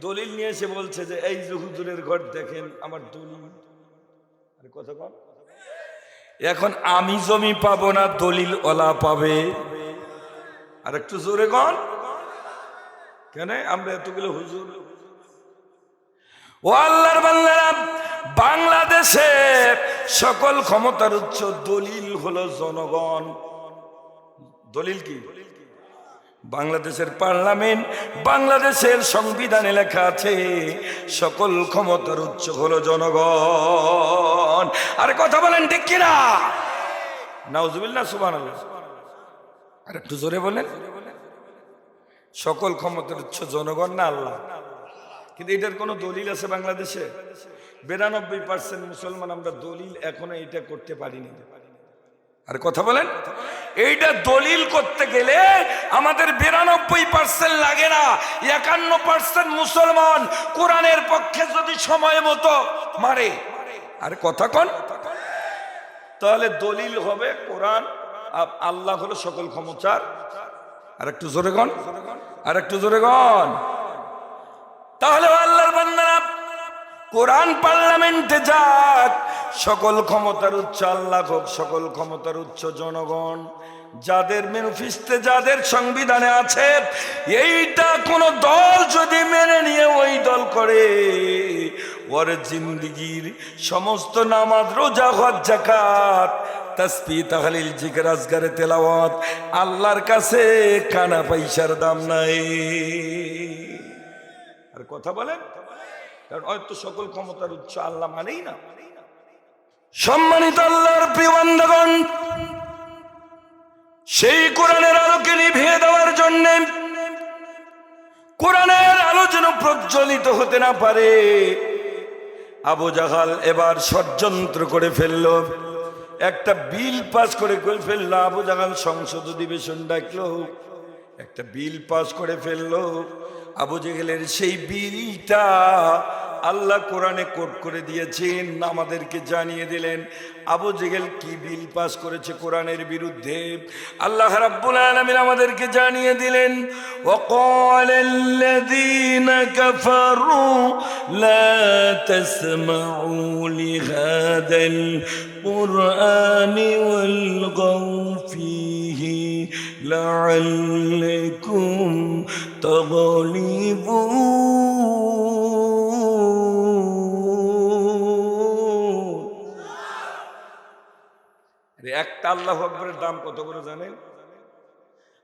দলিল নিয়ে এসে বলছে যে এই যে হুজুরের ঘর দেখেন আমার দলিল। আরে কথা বল। এখন আমি জমি পাবো না, দলিল ওলা পাবে। আর একটু জোরে গন। কেন আমরা এতগুলো হুজুর? ও আল্লাহর বান্দারা, বাংলাদেশে সকল ক্ষমতার উৎস দলিল হলো জনগণ। দলিল কি? বাংলাদেশের পার্লামেন্ট, বাংলাদেশের সংবিধানে লেখা আছে সকল ক্ষমতার উৎস হলো জনগণ। আরে কথা বলেন ঠিক কিনা? নাউজুবিল্লাহ, সুবহানাল্লাহ। আর একটু জোরে বলেন। সকল ক্ষমতার উৎস জনগণ না আল্লাহ? কিন্তু এটার কোনো দলিল আছে বাংলাদেশে? 92% মুসলমান আমরা দলিল এখনো এটা করতে পারিনি। আর কথা বলেন। এইটা দলিল করতে গেলে আমাদের 92% লাগে না, 51% মুসলমান কোরআনের পক্ষে যদি সময় মতো মারে। আর কথা কন, তাহলে দলিল হবে কোরআন, আল্লাহ হলো সকল ক্ষমতার। আর একটু জোরে গন, আর একটু জোরে গন। তাহলে আল্লাহর বান্দারা, কোরআন পার্লামেন্টে যাক, সকল ক্ষমতার উৎস আল্লাহ হোক, সকল ক্ষমতার উৎস জনগণ। যাদের ম্যানিফেস্টোতে, যাদের সংবিধানে আছে, এইটা কোন দল যদি মেনে নিয়ে ওই দল করে, ওর জিন্দেগির সমস্ত নামাজ, রোজা, হজ, যাকাত, তাসবিহ, তাহলিল, জিকির, আজকারে, তেলাওয়াত, আল্লাহর কাছে কানা পয়সার দাম নাই। আর কথা বলেন। কারণ হয়তো সকল ক্ষমতার উৎস আল্লাহ মানেই না। সম্মানিত আল্লাহর প্রিয় বান্দাগণ, সেই কোরআনের আলোকে নিভিয়ে দেওয়ার জন্য, কোরআনের আলো যেন প্রজ্বলিত হতে না পারে, আবু জাহাল এবার ষড়যন্ত্র করে ফেলল, একটা বিল পাস করে ফেললো। আবু জাহাল সংসদ অধিবেশন ডাকলো, একটা বিল পাস করে ফেললো। আবু জেহেলের সেই বিলটা আল্লাহ কোরআনে কোট করে দিয়েছেন, আমাদেরকে জানিয়ে দিলেন আবু জেহেল কি বিল পাস করেছে কোরআনের বিরুদ্ধে। আল্লাহ রাব্বুল আলামিন আমাদেরকে জানিয়ে দিলেন, ওয়াকালাল্লাযীনা কাফারু লা তাসমাউ লিহাদাল কুরআনি ওয়ালগাউ ফীহি লাআল্লাকুম তাগলিবুন। একটা আল্লাহু আকবারের দাম কত করে জানেন?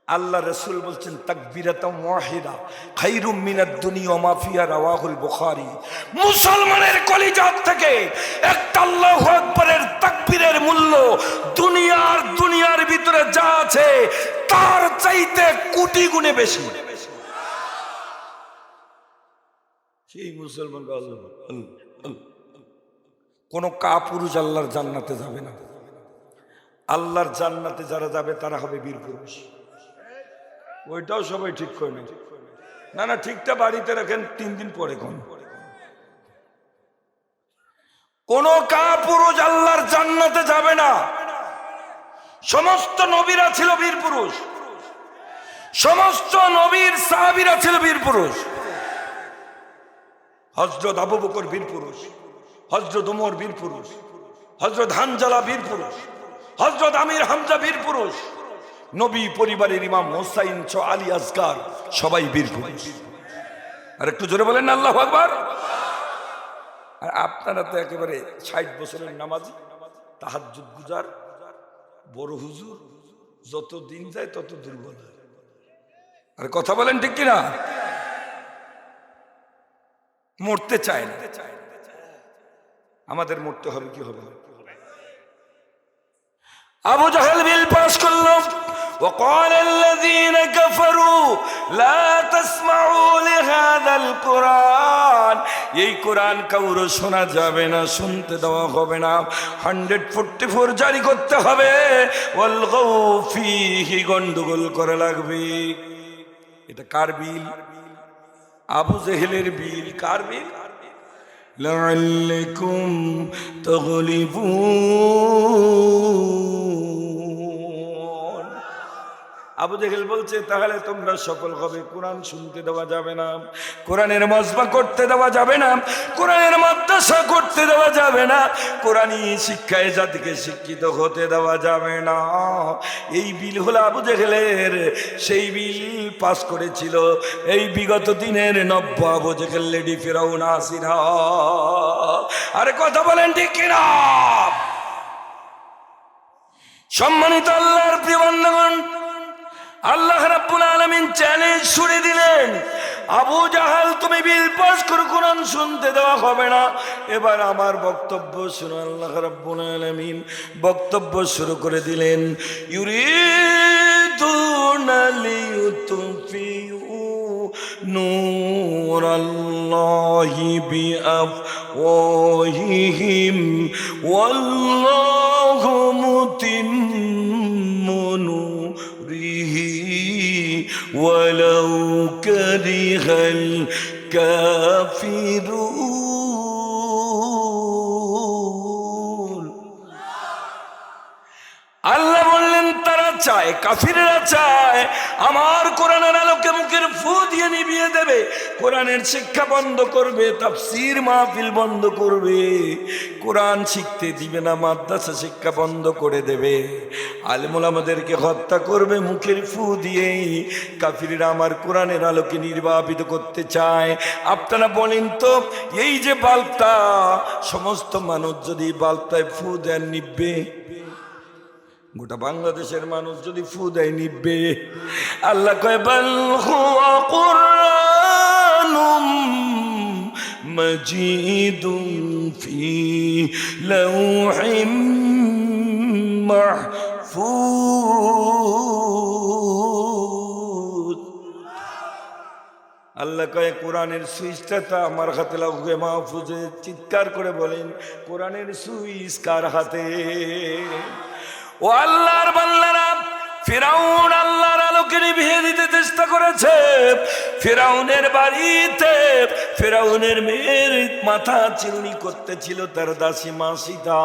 আল্লাহ রাসূল বলছেন তাকবীরাতুন ওয়াহিদা খায়রুম মিনাদ দুনিয়া ওয়া মা ফিহা, রাওয়াহুল বুখারী। মুসলমানের কলিজার থেকে একটা আল্লাহু আকবারের তাকবীরের মূল্য দুনিয়ার ভিতরে যা আছে তার চাইতে কোটি গুণে বেশি। সেই মুসলমান কোন কাপুরুষ আল্লাহর জান্নাতে যাবে না। আল্লাহর জান্নাতে যারা যাবে তারা হবে বীর পুরুষ। ওইটাও সবাই ঠিক করে নেই। না না, ঠিকটা বাড়িতে রাখেন, 3 দিন পরে কোন কাপুরুষ আল্লাহর জান্নাতে যাবে না। সমস্ত নবীরা ছিল বীর পুরুষ, সমস্ত নবীর সাহাবীরা ছিল বীর পুরুষ। হযরত আবু বকর বীর পুরুষ, হযরত ওমর বীর পুরুষ, হযরত হানজালা বীর পুরুষ, হযরত আমির হামজা বীর পুরুষ। নবী পরিবারের ইমাম হোসাইন আলী আসগার সবাই বীর পুরুষ। আর একটু জোরে বলেন না আল্লাহু আকবার। আর আপনারা তো একেবারে 60 বছরের নামাজি, তাহাজ্জুদ গুজার বড় হুজুর, যত দিন যায় তত দুর্বল হয়। আর কথা বলেন ঠিক কিনা? মরতে চায় না। আমাদের মরতে হবে, কি হবে? আবু জাহেল বিল পাস করলো, وقال الذين كفروا لا تسمعوا لهذا القرآن, এই কোরআন কাউরে শোনা যাবে না, শুনতে দেওয়া হবে না। 144 জারি করতে হবে। ওয়ালগাউ ফীহি, গন্ডগোল করা লাগবে। এটা কার বিল? আবু জেহেলের বিল। কার বিল? লাআল্লাকুম তাগলিবুন। আবু জেহেল বলছে তাহলে তোমরা সফল হবে। কোরআন শুনতে দেওয়া যাবে না, কোরআনের মজমা করতে দেওয়া যাবে না, কোরআনের মাদ্রাসা করতে দেওয়া যাবে না, কোরআনী শিক্ষায় জাতিকে শিক্ষিত হতে দেওয়া যাবে না। এই বিল হলো আবু জেহেলের। সেই বিল পাস করেছিল এই বিগত দিনের নব্য আবু জেহেল লেডি ফিরাউন আসিনা। আরে কথা বলেন ঠিক কিনা? সম্মানিত আল্লাহর প্রিয় বান্দাগণ, আল্লাহ রাব্বুল আলামিন চ্যালেঞ্জ ছুড়ে দিলেন, আবু জাহাল তুমি বিল পাস করে কোরআন শুনতে দেওয়া হবে না। এবার আমার বক্তব্য শুনো। আল্লাহ রাব্বুল আলামিন বক্তব্য শুরু করে দিলেন, ইউরিদুনা লিইউতফিউ নূরাল্লাহি বিআফওয়াহিহিম ওয়াল্লাহু মুতিম্মু নূরিহি ওয়ালাউ কারিহাল কাফিরুন। আল্লাহ বললেন তারা চায়, কাফিররা চায় আমার কোরআনের আলোকে মুখের ফু দিয়ে নিভিয়ে দেবে, কোরআনের শিক্ষা বন্ধ করবে, তাফসীর মাহফিল বন্ধ করবে, কোরআন শিখতে দিবে না, মাদ্রাসা শিক্ষা বন্ধ করে দেবে, আলেম ওলামাদেরকে হত্যা করবে মুখের ফু দিয়েই। কাফিররা আমার কোরআনের আলোকে নির্বাপিত করতে চায়। আপনারা বলেন তো, এই যে বাল্বটা, সমস্ত মানুষ যদি বাল্বটায় ফু দেন নিববে? গোটা বাংলাদেশের মানুষ যদি ফু দেয় নিববে? আল্লাহ কয় বাল হুয়া কুরআনুম মাজিদুন ফি লাওহিম মাহফুজ। আল্লাহ কয় কোরআনের সুইচটা তো আমার হাতে, লাউহে মাহফুজে। চিৎকার করে বলেন, কোরআনের সুইচ কার হাতে? ও আল্লাহর বান্দারা, ফিরাউন আল্লাহর আলোকে নিভিয়ে দিতে চেষ্টা করেছে। ফিরাউনের বাড়িতে ফিরাউনের মেয়ের মাথা চিরুনি করতেছিল তার দাসী মাসিদা।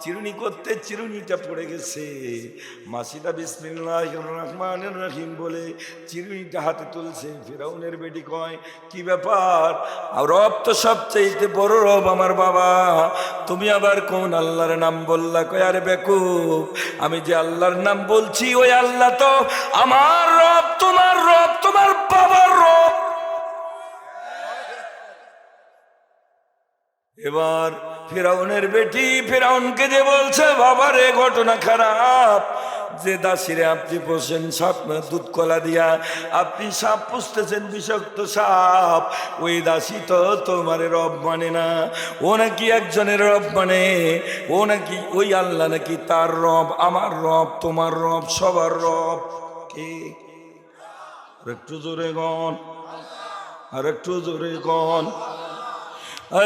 চিরুনি করতে চিরুনিটা পড়ে গেছে। মাসিদা বিসমিল্লাহির রহমানির রহিম বলে চিরুনিটা হাতে তুলছে। ফিরাউনের বেটি কয়, কি ব্যাপার? আর রব তো সবচেয়ে বড় রব আমার বাবা, তুমি আবার কোন আল্লাহর নাম বললা? কয়, আরে বেকুব, আমি যে আল্লাহর নাম বলছি ওই আল্লাহ তো আমার রব, তোমার রব, তোমার বাবার রব। এবার ফিরাউনের বেটি ফিরাউনকে যে বলছে, বাবারে ঘটনা খারাপ, যে দাসিরে আপনি পোষেন সাপ দুধ কলা দিয়া, আপনি সাপ পুষতেছেন, বিষাক্ত সাপ, ওই দাসী তো তোমার রব মানে না, ও নাকি একজনের রব মানে, ও নাকি ওই আল্লাহ নাকি তার রব, আমার রব, তোমার রব, সবার রব কে? একটু জোরে গন, আর একটু জোরে গন।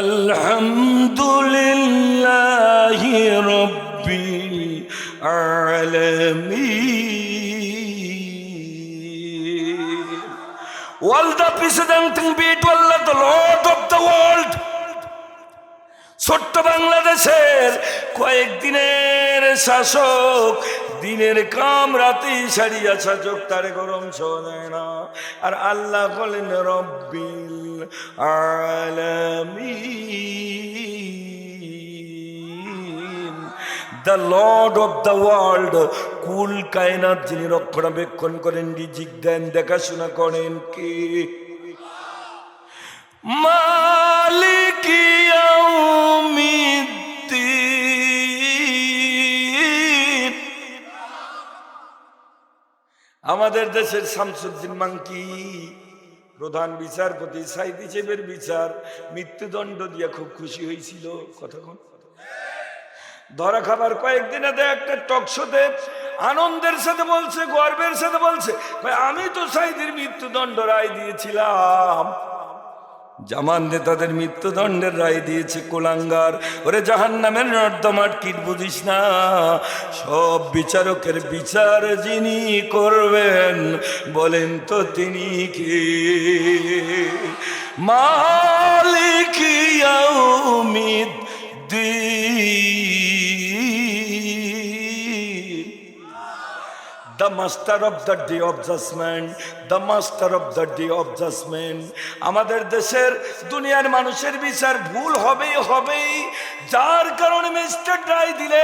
আলহামদুলিল্লাহি রাব্বিল alamin. All the president be to Allah, the Lord of the world. ছোট্ট বাংলাদেশের কয়েকদিনের শাসক, দিনের কাম রাতেই সারিয়া শাসক, তার গরম সয় না। আর আল্লাহ বলেন রব্বিল আলামিন, the lord of the world, কুল কায়নাত যিনি রক্ষণাবেক্ষণ করেন, রিজিক দেন, দেখাশোনা করেন কে? মালিক ইয়াউমিদ্দিন। আমাদের দেশের শামসুদ্দিন মাংকি প্রধান বিচারপতি সাইদি সাহেবের বিচার মৃত্যুদণ্ড দিয়ে খুব খুশি হয়েছিল। কতক্ষণ ধরা খাবার কয়েকদিন আগে একটা টকশোতে আনন্দের সাথে বলছে, গর্বের সাথে বলছে, আমি তো সাইদির মৃত্যুদণ্ড রায় দিয়েছিলাম। জামান নেতাদের মৃত্যুদণ্ডের রায় দিয়েছে কুলাঙ্গার। ওরে জাহান্নামের নর্দমার কীট বুঝিস না, সব বিচারকের বিচার যিনি করবেন বলেন তো তিনি কে? মালিক ইয়াউমিদ্দিন, the master of the day of judgment, the master of the day of judgment. আমাদের দেশের দুনিয়ার মানুষের বিচার ভুল হবেই, যার কারণে ম্যাজিস্ট্রেট রায় দিলে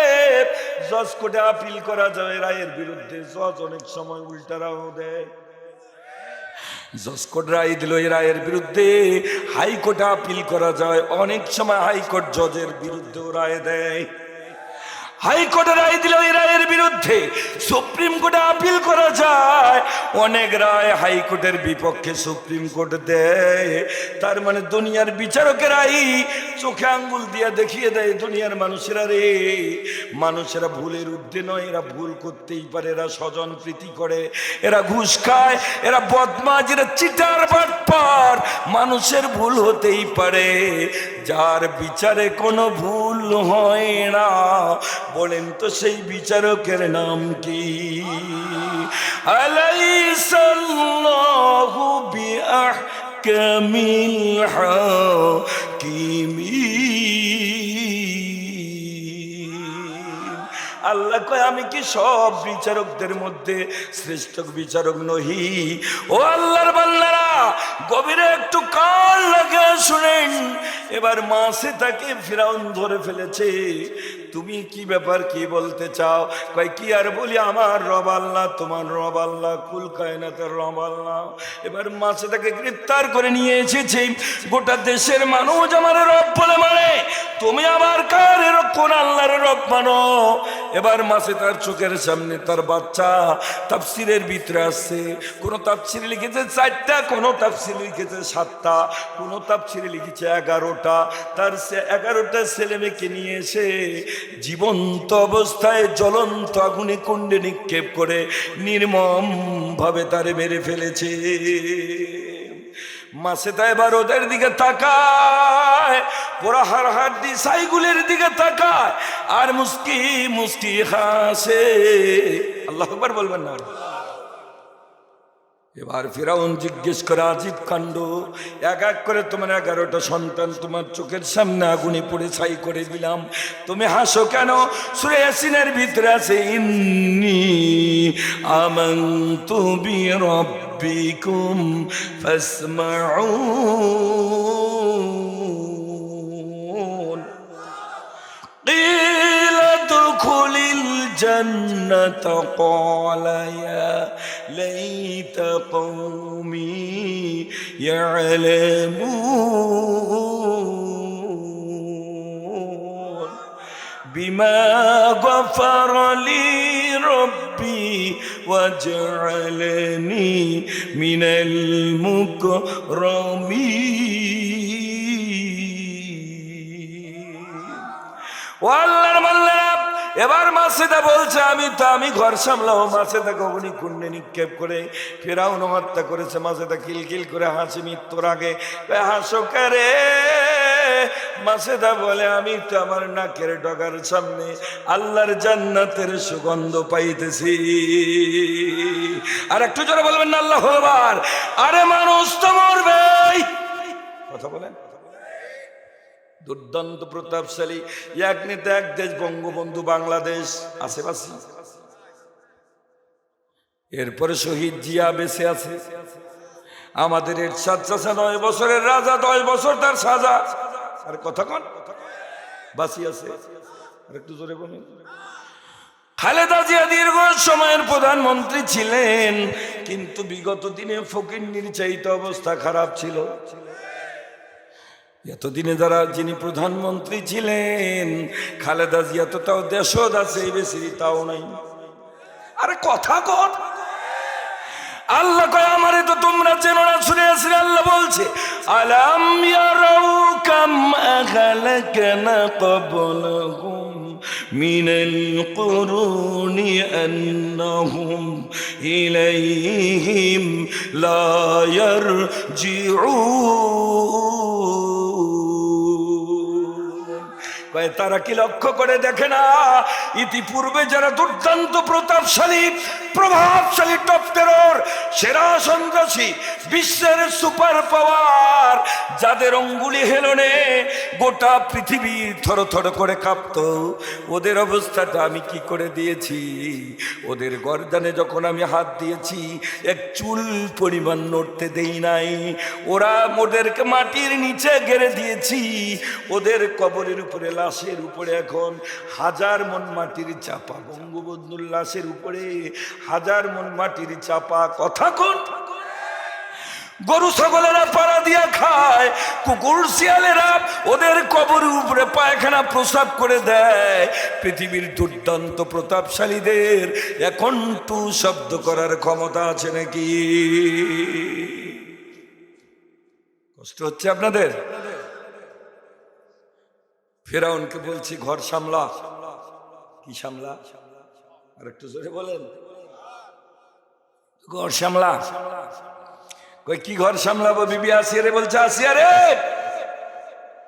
জজ কোর্টে আপিল করা যায় রায়ের বিরুদ্ধে। জজ অনেক সময় উল্টা রায় দেয়। জজ কোর্ট রায় দিল এই রায়ের বিরুদ্ধে, হাইকোর্টে আপিল করা যায়। অনেক সময় হাইকোর্ট জজের বিরুদ্ধেও রায় দেয়। হাইকোর্টে রায় দিল এই রায়ের বিরুদ্ধে, সুপ্রিম কোর্টে আপিল করা যায়। অনেক রায় হাইকোর্টের বিপক্ষে সুপ্রিম কোর্ট দেয়। তার মানে দুনিয়ার বিচারকেরাই চোখে আঙ্গুল দিয়ে দেখিয়ে দেয় দুনিয়ার মানুষেরা, রে মানুষেরা ভুলের ঊর্ধ্বে নয়, এরা ভুল করতেই পারে, এরা স্বজন প্রীতি করে, এরা ঘুষ খায়, এরা বদমাশ, এরা চিটার বাটপার। মানুষের ভুল হতেই পারে, যার বিচারে কোনো ভুল হয় না বলেন তো সেই বিচারকের নাম কি? আলাইসাল্লাহু বিআহকামিল হাকিমিন। আল্লাহ কয় আমি কি সব বিচারকদের মধ্যে শ্রেষ্ঠ বিচারক নহি? ও আল্লাহর বান্দারা, গভীরে একটু কান লাগিয়ে শুনেন। এবার মাসে তাকে ফিরাউন ধরে ফেলেছে। তুমি কি ব্যাপার, কি বলতে চাও? কয় কি আর বলি, আমার রব আল্লাহ, তোমার রব আল্লাহ, কুল কায়নাতের রব আল্লাহ। এবার মাসে তাকে গ্রেফতার করে নিয়ে এসেছে। গোটা দেশের মানুষ আমার রব বলে মানে, তুমি আমার কার কোন আল্লাহর রব মানো? এবার মাসে তার চোখের সামনে তার বাচ্চা তাফসিরের ভিতরে আসছে। কোন তাফসিরে লিখেছে 4টা, কোন তাফসিরে লিখেছে 7টা, কোন তাফসিরে লিখেছে 11টা। তার 11টা ছেলে মেয়েকে নিয়ে এসে জীবন্ত অবস্থায় জ্বলন্ত আগুনে কুণ্ডে নিক্ষেপ করে নির্মম ভাবে তারে মেরে ফেলেছে। মাসেদা এবার ওদের দিকে তাকায়, পোড়া হাড়হাড্ডি ছাইগুলের দিকে তাকায় আর মুস্কি মুস্কি হাসে। আল্লাহু আকবার বলবেন না? এবার ফিরাউন জিজ্ঞেস করে, আজীব কাণ্ড, এক এক করে তোমার 11টা সন্তান তোমার চোখের সামনে আগুনে পড়ে ছাই করে দিলাম, তুমি হাসো কেন? সূরা ইয়াসিনের ভিতরে আছে, ইন্নী আমানতু বিরাব্বিকুম ফাসমাউন। قيل ادخل الجنة قال يا ليت قومي يعلمون بما غفر لي ربي وجعلني من المكرمين। والله এবার মাসেদা বলছে, আমি ঘর সামলাও। মাসেদা অগ্নি কুণ্ডে নিক্ষেপ করে ফিরাউন হত্যা করেছে। মাসেদা কিলকিল করে হাসি মৃত্যুর আগে, হাসো করে মাসেদা বলে আমি তো আমার নাকের ডগার সামনে আল্লাহর জান্নাতের সুগন্ধ পাইতেছি। আর একটু জোরে বলবেন না আল্লাহু আকবার। আরে মানুষ তো মরবে, কথা বলেন। দুর্দান্ত প্রতাপশালী এক নেতা, এক দেশ, বঙ্গবন্ধু, বাংলাদেশ আশেপাশে। এরপরে শহীদ জিয়া বেঁচে আছে। আমাদের এরশাদ চাচা 9 বছরের রাজা, 10 বছর তার সাজা। আর কথা কন বাঁচি আছে। আর একটু জোরে বলুন। খালেদা জিয়া দীর্ঘ সময়ের প্রধানমন্ত্রী ছিলেন, কিন্তু বিগত দিনে ফকিন্নির চাইতে অবস্থা খারাপ ছিল। এতদিনে যারা যিনি প্রধানমন্ত্রী ছিলেন খালেদা জিয়া, তো তাও দেশদ আছে, বেশি তাও নাই। আরে কথা কন। আল্লাহ কয় আমারে তো তোমরা চেনো না, শুনে আসলে আল্লাহ বলছে আলাম ইয়ারাউ কাম আহলাকনা ক্বাবলাহুম মিনাল কুরুনি আন্নাহুম ইলাইহিম লা ইয়ারজিউন। তারা কি লক্ষ্য করে দেখে না ইতিপূর্বে যারা দুর্দান্ত প্রতাপশালী, প্রভাবশালী, টপ টেরর, সেরা সন্ত্রাসী, বিশ্বের সুপার পাওয়ার, যাদের অঙ্গুলি হেলনে গোটা পৃথিবী থরথর করে কাঁপত, ওদের অবস্থাটা আমি কি করে দিয়েছি। ওদের গর্দানে যখন আমি হাত দিয়েছি এক চুল পরিমাণ নড়তে দেই নাই। ওদেরকে মাটির নিচে গেড়ে দিয়েছি। ওদের কবরের উপরে, লাশের উপরে এখন 1000 মণ মাটির চাপা। বঙ্গবন্ধুর লাশের উপরে 1000 মণ মাটির চাপা। কথা কোন। গরু ছাগলেরা পাড়া দিয়া খায়, কুকুর শিয়ালেরা ওদের কবরের উপরে পায়খানা প্রসাব করে দেয়। পৃথিবীর দুর্দান্ত প্রতাপশালীদের এখন টু শব্দ করার ক্ষমতা আছে নাকি? কষ্ট হচ্ছে আপনাদের? ফেরাউনকে বলছি ঘর সামলা। কি সামলা? আর একটু জোরে বলেন। ঘর সামলা। কই কি ঘর সামলাবো? বিবি আসিয়া রে বলছে আসিয়া রে,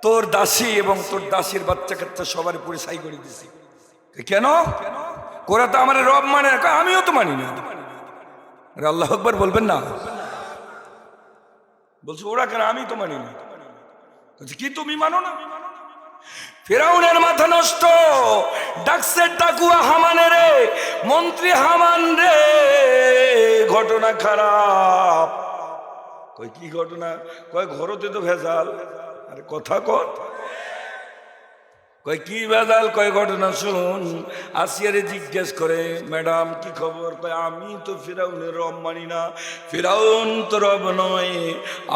তোর দাসী এবং তোর দাসীর বাচ্চা কাচ্চা সবার উপরে সাই করে দিছি। কেন? ওরা তো আমার রব মানে না। আমিও তো মানি না। আরে আল্লাহু আকবার বলবেন না। বলছে ওরা কেন? আমি তো মানি না। কি তুমি মানো না? ফেরাউনের মাথা নষ্ট। ডাকছে ডাকুয়া হামানে রে, মন্ত্রী হামান রে, ঘটনা খারাপ। কই কি ঘটনা? কয় ঘরতে তো ভেজাল। আরে কথা কর। কয় কি ভেজাল? কয় ঘটনা শুন। আসিয়ারে জিজ্ঞেস করে ম্যাডাম কি খবর? কয় আমি তো ফিরাউনের রব মানি না। ফিরাউন তো রব নয়,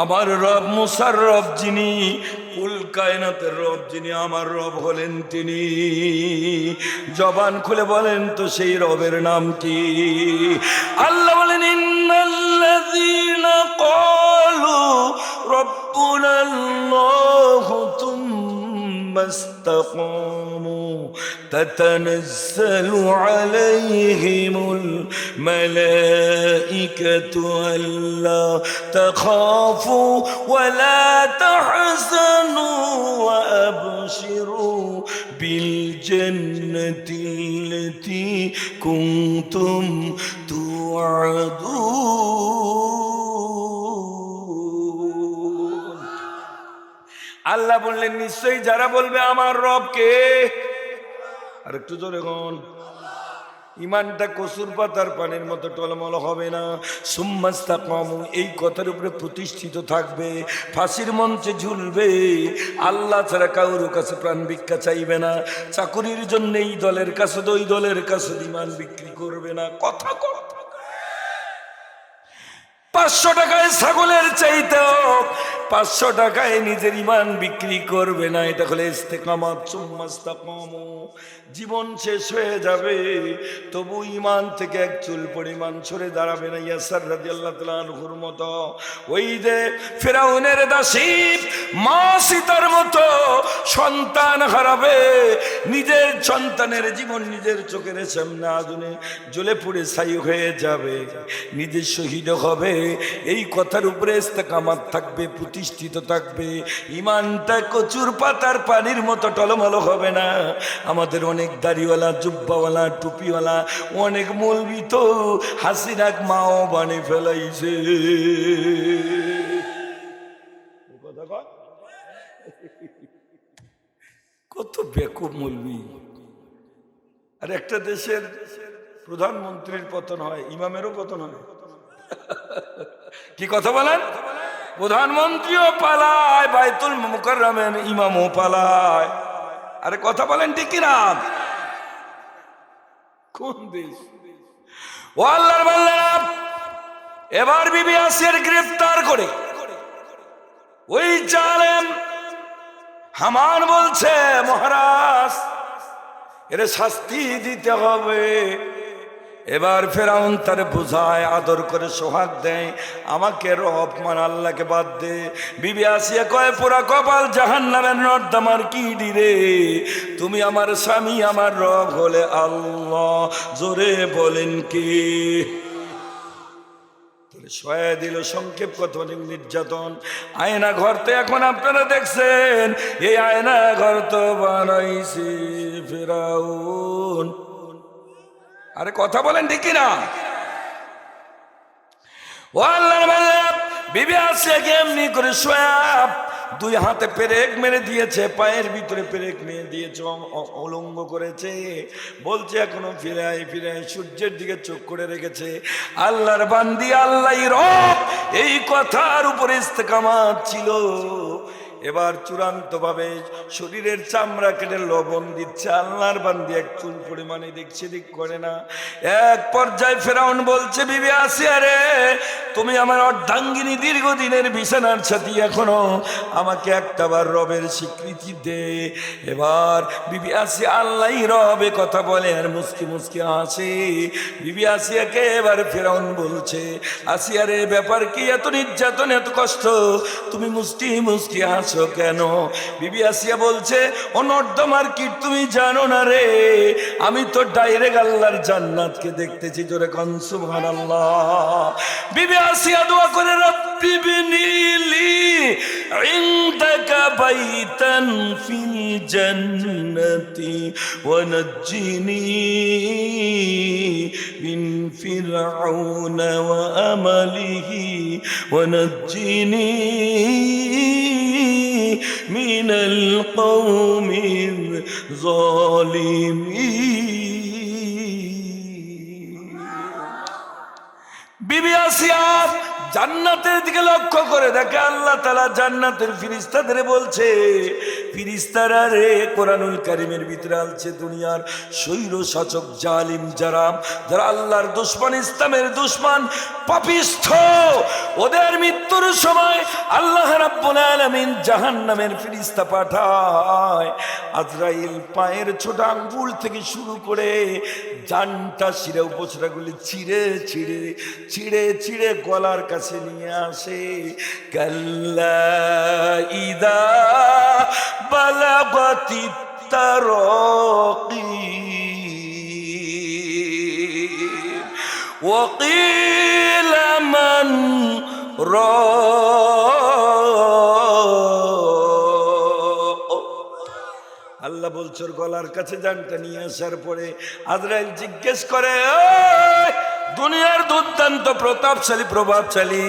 আমার রব মুসার রব, যিনি কুল কায়নাতের রব, যিনি আমার রব হলেন তিনি। জবান খুলে বলেন তো সেই রবের নাম কি? আল্লাহ বলেন ইন্নাল্লাযীনা ক্বালু রাব্বুনাল্লাহু তুম্মা ইসতাকামু তাতানাজ্জালু আলাইহিমুল মালাইকাতু আল্লা তাখাফু ওয়া লা তাহজানু ওয়া আবশিরু বিল জান্নাতিল্লাতী কুনতুম তুআদুন। আল্লাহ বললেন নিশ্চয়ই যারা বলবে আমার রব কে, আর একটু জোরে কোন, ইমানটা কসুর পাতার পানির মতো টলমল হবে না। সুম্মাস্তাকামু, এই কথার উপরে প্রতিষ্ঠিত থাকবে, ফাঁসির মঞ্চে ঝুলবে, আল্লাহ ছাড়া কারোর কাছে প্রাণ ভিক্ষা চাইবে না, চাকুরির জন্য এই দলের কাছে ওই দলের কাছে ইমান বিক্রি করবে না। কথা কথা 500 টাকায় ছাগলের চাইতেও 500 টাকায় নিজের ইমান বিক্রি করবে না। এটা হলে ইস্তেকামাত। সুম্মাস্তাকামু, জীবন শেষ হয়ে যাবে তবু ইমান থেকে এক চুল পরিমাণ সরে দাঁড়াবে না। ইয়াসার রাদিয়াল্লাহু তাআলা আনহুর মতো, ওই যে ফিরাউনের দাসী মা সীতার মতো সন্তান হারাবে, নিজের সন্তানের জীবন নিজের চোখের সামনে আগুনে জ্বলে পুড়ে ছাই হয়ে যাবে, নিজে শহীদ হবে। এই কথার উপরে ইস্তেকামাত থাকবে, প্রতিষ্ঠিত থাকবে, ইমানটা কচুর পাতার পানির মতো টলমলো হবে না। আমাদের অনেক দাড়িওয়ালা, জুব্বাওয়ালা, টুপিওয়ালা, অনেক মৌলবি তো হাসিনাক মাও বানিয়ে ফেলাইছে। কত বেকুব মৌলবি। আর একটা দেশের প্রধানমন্ত্রীর পতন হয়, ইমামেরও পতন হয়। কি কথা বলেন? প্রধানমন্ত্রীও পালায়, বাইতুল মুকাররমের ইমামও পালায়। আরে কথা বলেন ঠিক কিনা? কোন দেশ? ও আল্লাহর বান্দারা, এবার বিবি আসিয়ার গ্রেফতার করে ওই জালেম হামান বলছে, মহারাজ এর শাস্তি দিতে হবে। এবার ফেরাউন তারে বুঝায়, আদর করে সোহাগ দেয়, আমাকে রব মান, আল্লাহকে বাদ দে। বিবি আসিয়া কয়, পুরা কপাল জাহান্নামের নর্দমার কি দিরে, তুমি আমার স্বামী, আমার রব হলে আল্লাহ। জোরে বলেন কি? সয়ে দিল। সংক্ষেপ কথা, অনেক নির্যাতন। আয়না ঘর তো এখন আপনারা দেখছেন, এই আয়না ঘর তো বানাইছে ফেরাউন। আরে কথা বলেন ঠিক কিনা? ও আল্লাহর বান্দা, বিবি আসিয়াকে এমনি করে সোয়াব দুই হাতে পেরেক মেরে দিয়েছে, পায়ের ভিতরে পেরেক মেরে দিয়েছে, অলঙ্গ করেছে। বলছে এখনো ফিরাই ফিরাই, সূর্যের দিকে চোখ করে রেখেছে। আল্লাহর বান্দি আল্লাহই রব, এই কথার উপরে ইস্তেকামাত ছিল। এবার চূড়ান্ত ভাবে শরীরের চামড়া কেটে লবণ দিচ্ছে। আল্লাহর বান্দি এক চুল পরিমাণে দেখছে, দিক করে না। এক পর্যায়ে ফেরাউন বলছে, বিবি আসিয়া রে, তুমি আমার অর্ধাঙ্গিনী, দীর্ঘদিনের বিছানার সাথী, এখনো আমাকে একটাবার রবের স্বীকৃতি দে। এবার বিবি আসিয়া আল্লাহই রবে কথা বলে আর মুস্কি মুস্কি হাসে। বিবি আসিয়াকে এবার ফেরাউন বলছে, আসিয়া রে, ব্যাপার কি? এত নির্যাতন, এত কষ্ট, তুমি মুস্কি মুস্কি হাসো কেন? বিবি আসিয়া বলছে, ও নর্দমার কীট, তুমি জানো না রে, আমি তো ডাইরেক্ট আল্লাহর জান্নাতকে দেখতেছি। জোরে কোন সুবহানাল্লাহ। বিবি আসিয়া দোয়া করে, রব্বি বিনিলি ইনদাকা বাইতান ফিল জান্নাতি ওয়া নাজ্জিনি মিন ফিরআউনা ওয়া আমালিহি ওয়া নাজ্জিনি মিনাল কওমিল যালিমিন। বিবি আসিয়া জান্নাতের দিকে লক্ষ্য করে দেখে, আল্লাহ তাআলা জান্নাতের ফেরেশতাদের বলছে, ফেরেশতারা রে, কোরআনুল কারীমের ভিতরে আছে দুনিয়ার স্বৈর শাসক জালিম যারা, যারা আল্লাহর দুশমন, ইসলামের দুশমন, পাপিষ্ঠ, ওদের মৃত্যুর সময় আল্লাহ রাব্বুল আলামিন জাহান্নামের ফেরেশতা পাঠায়। আজরাইল পায়ের ছোট আঙ্গুল থেকে শুরু করে জানটা, শিরা উপশিরাগুলি ছিঁড়ে ছিঁড়ে ছিঁড়ে ছিঁড়ে গলার কাছে নিয়ে আসে। কাল্লা ইদা বালাগাতিত তারাকি ওয়া কিলা মান রাক। আল্লাহ বলছে, গলার কাছে জানটা নিয়ে আসার পরে আজরাইল জিজ্ঞেস করে, দুনিয়ার দুর্দান্ত প্রতাপশালী, প্রভাবশালী,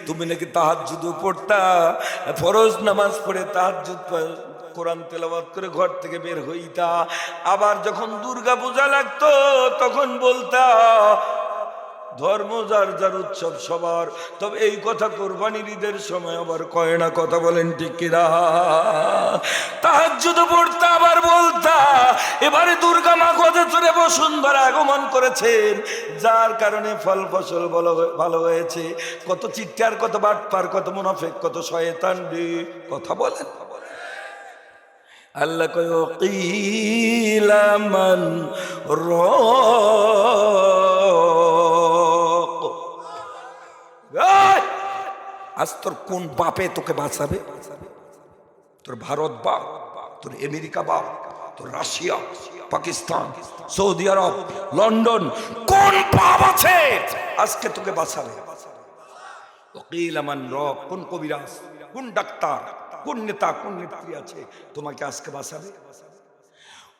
তুমি নাকি তাহাজ্জুদ পড়তা, ফরজ নামাজ পড়ে তাহাজ্জুদ কোরআন তেলাওয়াত করে ঘর থেকে বের হইতা, আবার যখন দুর্গা পূজা লাগতো তখন বলতা ধর্ম যার যার, উৎসব সবার, তবে এই কথা কোরবানির ঈদের সময় আবার কয় না। কথা বলেন ঠিক কিনা? তাহাজ্জুদ পড়তা, আবার বলতা এবারে দুর্গা মা কদচরে বসুন্ধরা আগমন করেছেন, যার কারণে ফল ফসল ভালো হয়েছে। কত চিৎকার, কত বাটপার, কত মুনাফিক, কত শয়তান রে। কথা বলেন। আল্লাহ কয়, কিলা মান রাক। আজ তোর কোন বাপে তোকে বাঁচাবে? তোর ভারত বাপ, তোর আমেরিকা বাপ, তোর রাশিয়া, পাকিস্তান, সৌদি আরব, লন্ডন, কোন বাপ আছে আজকে তোকে বাঁচাবে? কিলা মান রাক। কোন কবিরাজ, কোন ডাক্তার, কোন নেতা, কোন নেত্রী আছে তোমাকে আজকে বাঁচাবে?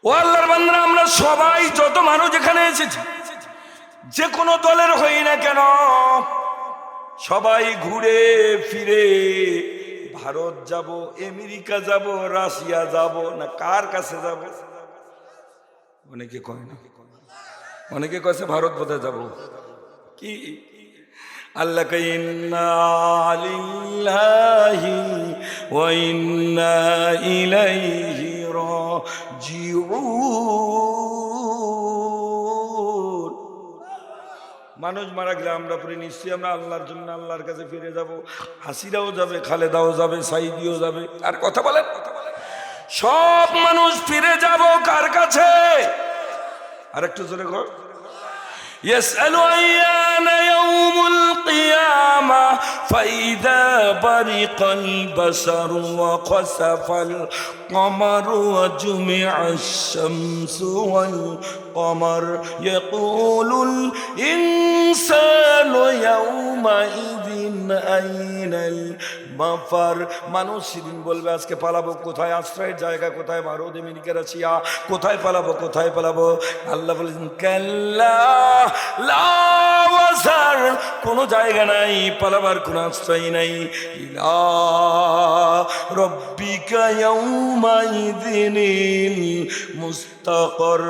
ও আল্লাহর বান্দারা, আমরা সবাই যত মানুষ এখানে এসেছি, যে কোনো দলের হই না কেন, সবাই ঘুরে ফিরে ভারত যাব, আমেরিকা যাব, রাশিয়া যাব, না কার কাছে যাব? অনেকে কয় না, অনেকে কয়েছে ভারত বোধহয় যাব। কি আল্লাহ কে ইন্না লিল্লাহি ওয়া ইন্না ইলাইহি রাজিউন। মানুষ মারা গেলে আমরা পরে নিশ্চয়ই আমরা আল্লাহর জন্য আল্লাহর কাছে ফিরে যাব। হাসিরাও যাবে, খালেদাও যাবে, সাইদিও যাবে। আর কথা বলেন, সব মানুষ ফিরে যাব কার কাছে? আর একটু জোরে কর। ইয়াসআলু আইয়ানা ইয়াউমুল কিয়ামা ফাইদা বারিকাল বাসারু ওয়া খাসাফাল কমারু ওয়া জুমিআশ শামসু ওয়াল কমার ইয়াকুলুল ইনসানু ইয়াউমা ইযিন আইনাল মাফার। মানুষ সেদিন বলবে আজকে পালাবো কোথায়? আশ্রয়ের জায়গা কোথায়? ভারত, আমেরিকা, রাশিয়া, কোথায় পালাবো? কোথায় পালাবো? আল্লাহ বলেছেন কাল্লা লা ওয়াজার, কোনো জায়গা নাই, পালাবার কোনো আশ্রয় নাই। ইলা রব্বিকা ইয়াউমা ইযিনিল মুস্তাকর,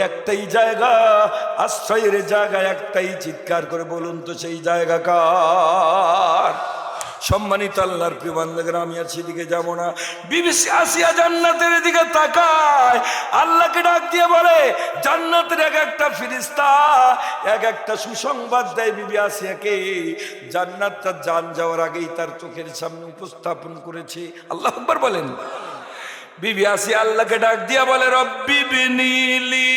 একটাই জায়গা, আশ্রয়ের জায়গা একটাই। চিৎকার করে বলুন তো সেই জায়গা কার? সম্মানিত আল্লাহর প্রিয় বান্দাগণ, আমি আর সেদিকে যাব না। বিবি আসিয়া জান্নাতের দিকে তাকায়, আল্লাহকে ডাক দিয়ে বলে, জান্নাতের এক একটা ফেরেশতা এক একটা সুসংবাদ দেয় বিবি আসিয়াকে। জান্নাতটা জান যাওয়ার আগেই তার চোখের সামনে উপস্থাপন করেছে। আল্লাহু আকবার বলেন। বিবি আসিয়া আল্লাহকে ডাক দিয়া বলে, রব্বি বিনিলি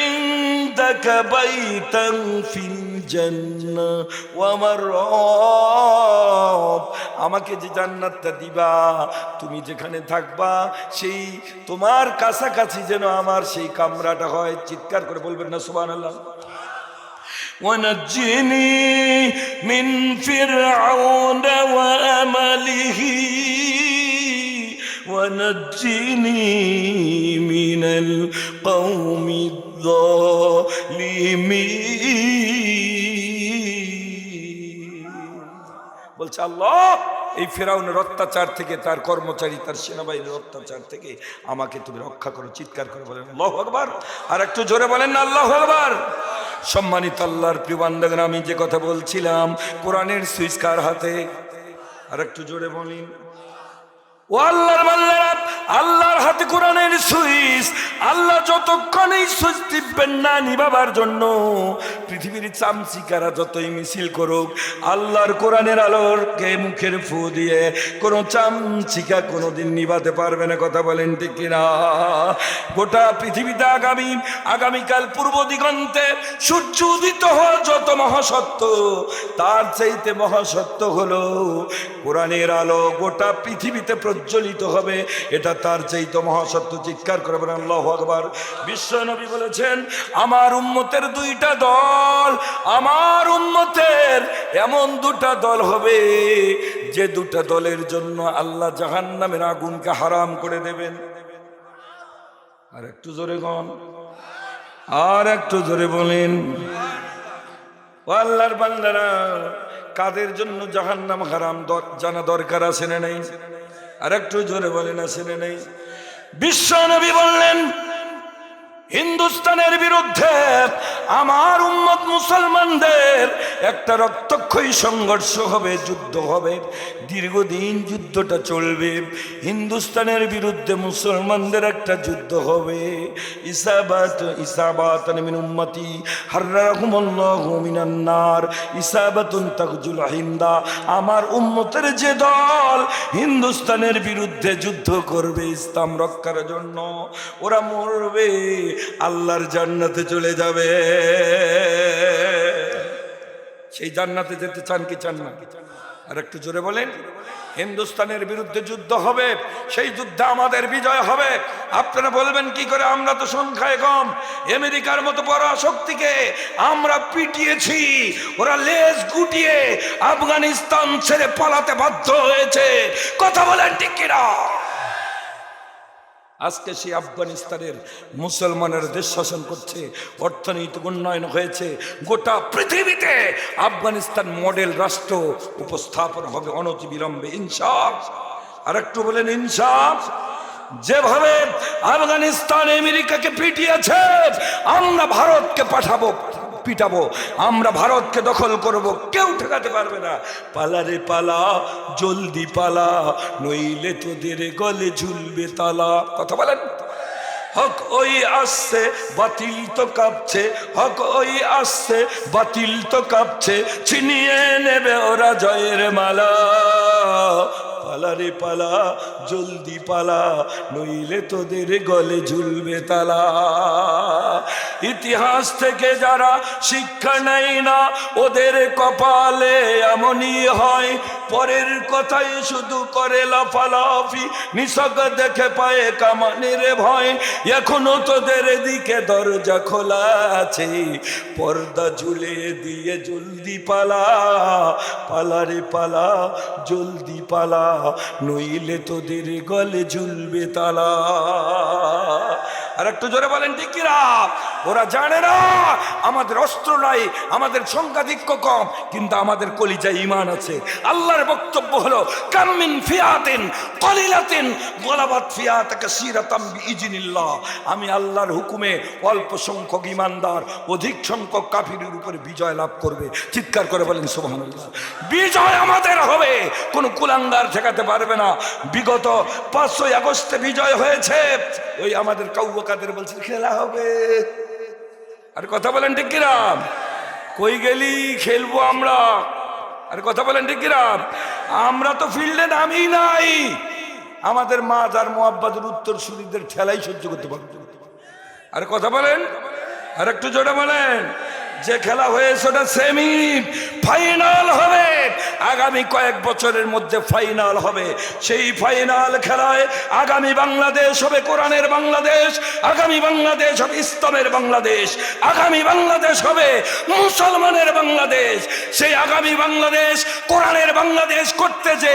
ইনদাকা বাইতান ফিল জান্নাহ ওয়া মাররাব, আমাকে যে জান্নাতটা দিবা, তুমি যেখানে থাকবা সেই তোমার কাছাকাছি যেন আমার সেই কামরাটা হয়। চিৎকার করে বলবেন না সুবহানাল্লাহ। ওয়ানাজ্জিনি মিন ফিরআউনা ওয়া আমালিহি ونجني من القوم الظالمين। বলছে আল্লাহ, এই ফিরাউনের অত্যাচার থেকে, তার কর্মচারী, তার সেনাবাহিনীর অত্যাচার থেকে আমাকে তুমি রক্ষা করো। চিৎকার করে বলেন আল্লাহু আকবার। আর একটু জোরে বলেন না আল্লাহু আকবার। সম্মানিত আল্লাহর প্রিয় বান্দাগণ, আমি যে কথা বলছিলাম, কোরআনের সুইচ কার হাতে? আর একটু জোরে বলেন। ও আল্লাহর বান্দারা, আল্লাহর হাতে কোরআনের সুইচ। আল্লাহ যতক্ষণ এই সুইচ টিপবেন না নিভাবার জন্য, পৃথিবীর চামচিকারা যতই মিছিল করুক, আল্লাহর কোরআনের আলোরকে মুখের ফু দিয়ে কোনো চামচিকা কোনোদিন নিভাতে পারবে না। কথা বলেন ঠিক কিনা? গোটা পৃথিবীতে আগামীকাল পূর্ব দিগন্তে সূর্য উদিত হওয়া যত মহাসত্য, তার চাইতে মহাসত্য হলো কোরআনের আলো গোটা পৃথিবীতে প্রজ্বলিত হবে, এটা তার চাইতে মহাসত্য। চিৎকার করে বলেন আল্লাহু আকবার। বিশ্ব নবী বলেছেন, আমার উম্মতের দুইটা দল, আমার উম্মতের এমন দুটা দল হবে যে দুটা দলের জন্য আল্লাহ জাহান্নামের আগুনকে হারাম করে দেবেন। আর একটু জোরে গন, আর একটু জোরে বলেন। ও আল্লাহর বান্দারা, কাদের জন্য জাহান্নাম হারাম জানা দরকার আছে না নাই? আর একটু জোরে বলেন, আছে না নাই? বিশ্ব নবী বললেন, হিন্দুস্তানের বিরুদ্ধে আমার উম্মত মুসলমানদের একটা রক্তক্ষয়ী সংঘর্ষ হবে, যুদ্ধ হবে, দীর্ঘদিন যুদ্ধটা চলবে। হিন্দুস্তানের বিরুদ্ধে মুসলমানদের একটা যুদ্ধ হবে। ইসাবাতান মিন উম্মতি হাররাহুমুল্লাহু মিনান নার ইসাবাতুন তাকজুল হিন্দা। আমার উম্মতের যে দল হিন্দুস্তানের বিরুদ্ধে যুদ্ধ করবে ইসলাম রক্ষার জন্য, ওরা মরবে, আল্লাহর জান্নাতে চলে যাবে। সেই জান্নাতে যেতে চান কি চান না? আর একটু জোরে বলেন। হিন্দুস্তানের বিরুদ্ধে যুদ্ধ হবে, সেই যুদ্ধে আমাদের বিজয় হবে। আপনারা বলবেন কি করে, আমরা তো সংখ্যায় কম। আমেরিকার মতো বড় শক্তিকে আমরা পিটিয়েছি, ওরা লেজ গুটিয়ে আফগানিস্তান ছেড়ে পালাতে বাধ্য হয়েছে। কথা বলেন ঠিক কিনা? আজকে সেই আফগানিস্তানের মুসলমানের দেশ শাসন করছে, অর্থনৈতিক উন্নয়ন হয়েছে, গোটা পৃথিবীতে আফগানিস্তান মডেল রাষ্ট্র উপস্থাপন হবে অনতিবিলম্বে ইনশাআল্লাহ। আর একটু বলেন ইনশাআল্লাহ। যেভাবে আফগানিস্তান আমেরিকাকে পিটিয়েছে, আমরা ভারতকে পিটাবো, আমরা ভারতকে দখল করব, কেউ ঠেকাতে পারবে না। পালা রে পালা, জলদি পালা, নইলে তোদের গলে ঝুলবে তালা। কথা বলেন। হক ওই আসছে, বাতিল তো কাঁপছে, হক ওই আসছে, বাতিল তো কাঁপছে, ছিনিয়ে নেবে ওরা জয়ের মালা। পালা রে পালা, জলদি পালা, নইলে তোদের গলে ঝুলবে তালা। ইতিহাস থেকে যারা শিক্ষা নেয় না, ওদের কপালে এমনই হয়, পরের কথাই শুধু করে লাফালাফি, নিছক দেখে পায়ে কামানের ভয়। এখনো তোদের দিকে দরজা খোলা আছে, পর্দা ঝুলে দিয়ে জলদি পালা। পালা রে পালা, জলদি পালা, নইলে তোদের গলে ঝুলবে তালা। আর একটু জোরে বলেন ঠিক কিনা? ওরা জানে না আমাদের অস্ত্র নাই, আমাদের সংখ্যাধিক্য কম, কিন্তু আমাদের কলিজায় ঈমান আছে। আল্লাহর বক্তব্য হলো কামিন ফিয়াতিন কলিলাতিন গলাবাত ফিয়াত কাসীরাতাম বিইজনিল্লাহ। আমি আল্লাহর হুকুমে অল্প সংখ্যক ঈমানদার অধিক সংখ্যক কাফিরের উপরে বিজয় লাভ করবে। চিৎকার করে বলেন সুবহানাল্লাহ। বিজয় আমাদের হবে, কোনো কুলাঙ্গার ঠেকাতে পারবে না। বিগত 5ই আগস্টে বিজয় হয়েছে, ওই আমাদের কাউবাকাদের বলছে খেলা হবে। আর কথা বলেন ঠিক কিনা? কই গেলি খেলবো আমরা। আর কথা বলেন ঠিক কিনা? আমরা তো ফিল্ডে নামি নাই, আমাদের মা আর মোহাব্বতের উত্তরসূরিদের ঠেলাই সহ্য করতে পারবে। আর কথা বলেন, আর একটু জোরে বলেন। যে খেলা হয়েছে ওটা সেমি ফাইনাল হবে, আগামী কয়েক বছরের মধ্যে ফাইনাল হবে। সেই ফাইনাল খেলায় আগামী বাংলাদেশ হবে কোরআনের বাংলাদেশ, আগামী বাংলাদেশ হবে ইসলামের বাংলাদেশ, আগামী বাংলাদেশ হবে মুসলমানের বাংলাদেশ। সেই আগামী বাংলাদেশ কোরআনের বাংলাদেশ করতে যে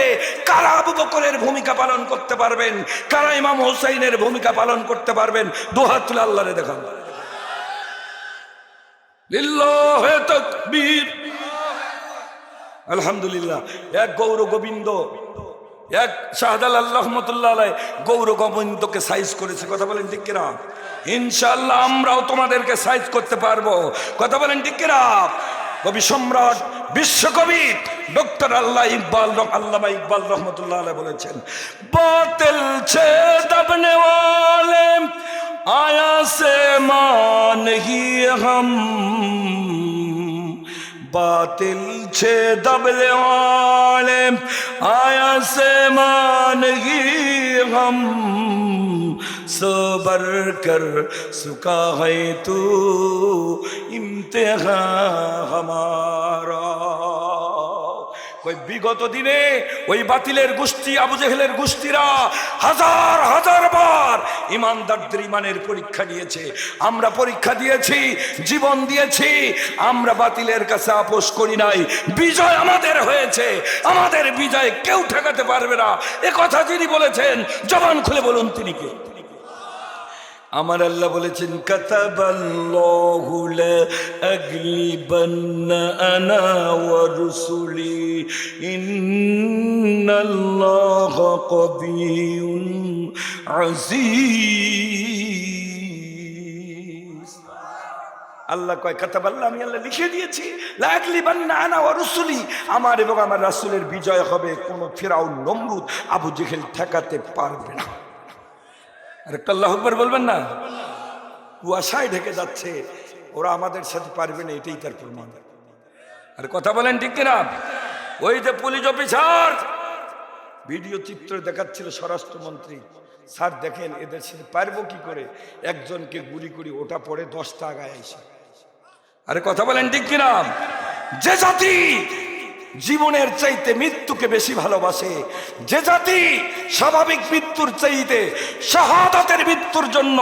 কারা আবু বকরের ভূমিকা পালন করতে পারবেন, কারা ইমাম হুসাইনের ভূমিকা পালন করতে পারবেন, দুহাত তুলে আল্লাহরে দেখান। লিল্লাহে তাকবীর, আলহামদুলিল্লাহ। এক গৌর গোবিন্দ, এক শাহজালাল রহমতুল্লাহ আলাইহি গৌর গোবিন্দকে সাইজ করেছে। কথা বলেন ঠিক কিনা? ইনশাআল্লাহ আমরাও তোমাদেরকে সাইজ করতে পারবো। কথা বলেন ঠিক কিনা? কবি সম্রাট বিশ্বকবি ডক্টর আল্লামা ইকবাল রহমতুল্লাহ আলাইহি বলেছেন, বাতিল ছে দবনে ওয়ালে आया से मान ही हम, बातिल छे दबले वाले आया से मान ही हम, सबर कर सुका है तू इम्तिहान हमारा। ওই বিগত দিনে ওই বাতিলের গোষ্ঠী আবু জেহেলের গোষ্ঠীরা হাজার হাজার বার ইমানদারদের ইমানের পরীক্ষা নিয়েছে। আমরা পরীক্ষা দিয়েছি, জীবন দিয়েছি, আমরা বাতিলের কাছে আপোষ করি নাই। বিজয় আমাদের হয়েছে, আমাদের বিজয় কেউ ঠেকাতে পারবে না। এ কথা যিনি বলেছেন জবান খুলে বলুন তিনি কে? আমার আল্লাহ বলেছেন, কাতাবাল্লাহু লা আগলিবান্না আনা ওয়া রুসুলি ইন্নাল্লাহা কাবিয়্যুন আযীজ। আল্লাহ কয় কাতাবাল্লাহ, আমি আল্লাহ লিখে দিয়েছি, লা আগলিবান্না আনা ওয়া রুসুলি, আমার এবং আমার রাসূলের বিজয় হবে। কোনো ফিরাউন নমরুদ আবু জেহেল ঠেকাতে পারবে না। আর একটা আল্লাহু আকবার বলবেন না? কুয়াশায় ঢেকে যাচ্ছে, ওরা আমাদের সাথে পারবে না, এটাই তার প্রমাণ। আর কথা বলেন ঠিক কিনা? ওই যে পুলিশ অফিসার ভিডিও চিত্র দেখাচ্ছিল স্বরাষ্ট্রমন্ত্রী, স্যার দেখেন এদের সাথে পারবো কি করে, একজনকে গুলি করি, ওটা পরে 10টা আগায় আইসে। আরে কথা বলেন ঠিক কিনা? যে জাতি জীবনের চাইতে মৃত্যুকে বেশি ভালোবাসে, যে জাতি স্বাভাবিক মৃত্যুর চাইতে শাহাদাতের মৃত্যুর জন্য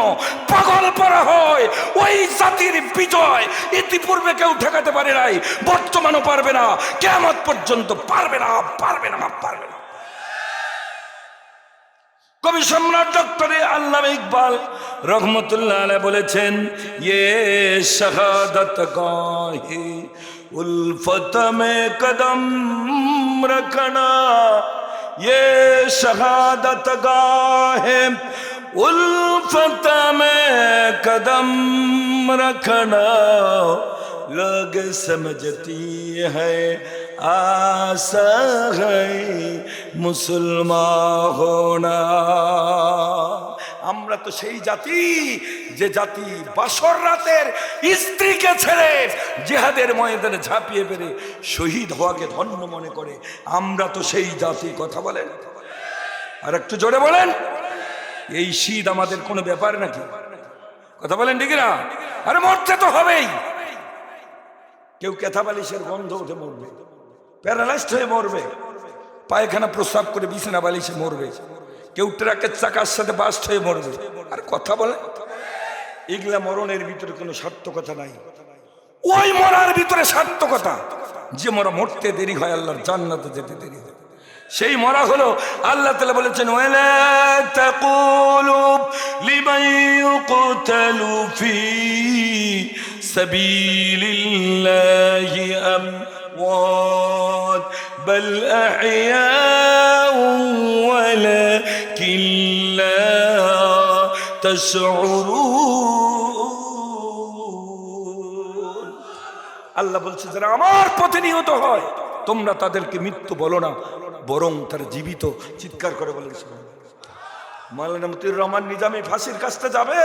পাগল করা হয়, ওই জাতির বিজয় ইতিপূর্বে কেউ ঠেকাতে পারে নাই, বর্তমানও পারবে না, কিয়ামত পর্যন্ত পারবে না, পারবে না, পারবে না। কবি সম্রাট ডক্টর আল্লামা ইকবাল রহমতুল্লাহ আলাইহি বলেছেন, ইয়ে শাহাদাত গাহে উলফত মে কদম রখনা, ये शहादत गाहे उल्फत में कदम रखना, लोग समझती है आशा है मुसलमान होना। আমরা তো সেই জাতি যে জাতি বাসর রাতের স্ত্রীকে ছেড়ে জিহাদের ময়দানে ঝাঁপিয়ে পেরে শহীদ হওয়াকে ধন্য মনে করে। আমরা তো সেই জাতি। কথা বলেন, আর একটু জোরে বলেন। এই শীত আমাদের কোনো ব্যাপার নাকি? কথা বলেন ঠিক না? আরে মরতে তো হবেই। কেউ কেথা বালিশের গন্ধ উঠে মরবে, প্যারালাইজড হয়ে মরবে, পায়খানা প্রস্রাব করে বিছানা বালিশে মরবে, কেউ ট্রাকের চাকার সাথে বাস্ট হয়ে মরবে। আর কথা বলে এগুলা মরণের ভিতরে কোনো সার্থকতা নাই। ওই মরার ভিতরে সার্থকতা, যে মরা মরতে দেরি হয় আল্লাহর জান্নাতে যেতে দেরি হয়। সেই মরা হলো আল্লাহ তাআলা বলেছেন, ওয়ালা তাকুলু লিমান ইউকতালু ফি সাবিলিল্লাহি আমওয়াত বাল আহইয়াউ ওয়ালাকিন লা তাশউরুন। আল্লাহ বলছে, যারা আমার পথে নিহত হয় তোমরা তাদেরকে মৃত্যু বলো না, বরং তারা জীবিত। চিৎকার করে বলেন মাওলানা মতিউর রহমান নিজামী ফাঁসির কাছতে যাবে,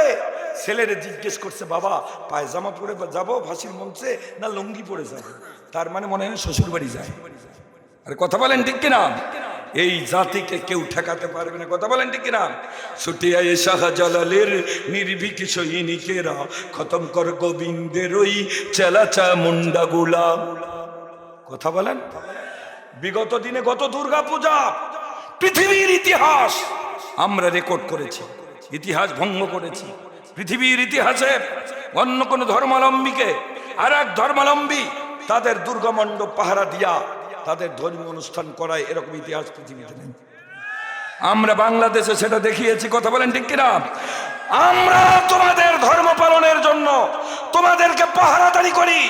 ছেলেরে জিজ্ঞেস করছে, বাবা পায়জামা পরে যাবো ফাঁসির মঞ্চে না লুঙ্গি পরে যাবো? তার মানে মনে হয় শ্বশুর বাড়ি যায়। আর কথা বলেন ঠিক কিনা? এই জাতিকে কেউ ঠেকাতে পারবে না। কথা বলেন ঠিক কিনা? ছুটিয়ায় শাহজালালের নির্ভীক সৈনিকেরা খতম কর গোবিন্দের ওই চেলাচা মুন্ডা গুলা। কথা বলেন। বিগত দিনে গত দুর্গা পূজা পৃথিবীর ইতিহাস আমরা রেকর্ড করেছি, ইতিহাস ভঙ্গ করেছি। পৃথিবীর ইতিহাসে অন্য কোন ধর্মাবলম্বীকে আর এক ধর্মাবলম্বী তাদের দুর্গা মণ্ডপ পাহারা দিয়া তাদের ধর্মীয় অনুষ্ঠান করায়, এরকম ইতিহাস পৃথিবীতে নেই। আমরা বাংলাদেশে সেটা দেখিয়েছি। কথা বলেন ঠিক কিনা? আমরা তোমাদের ধর্ম পালনের জন্য তোমাদেরকে পাহারাদারি করি,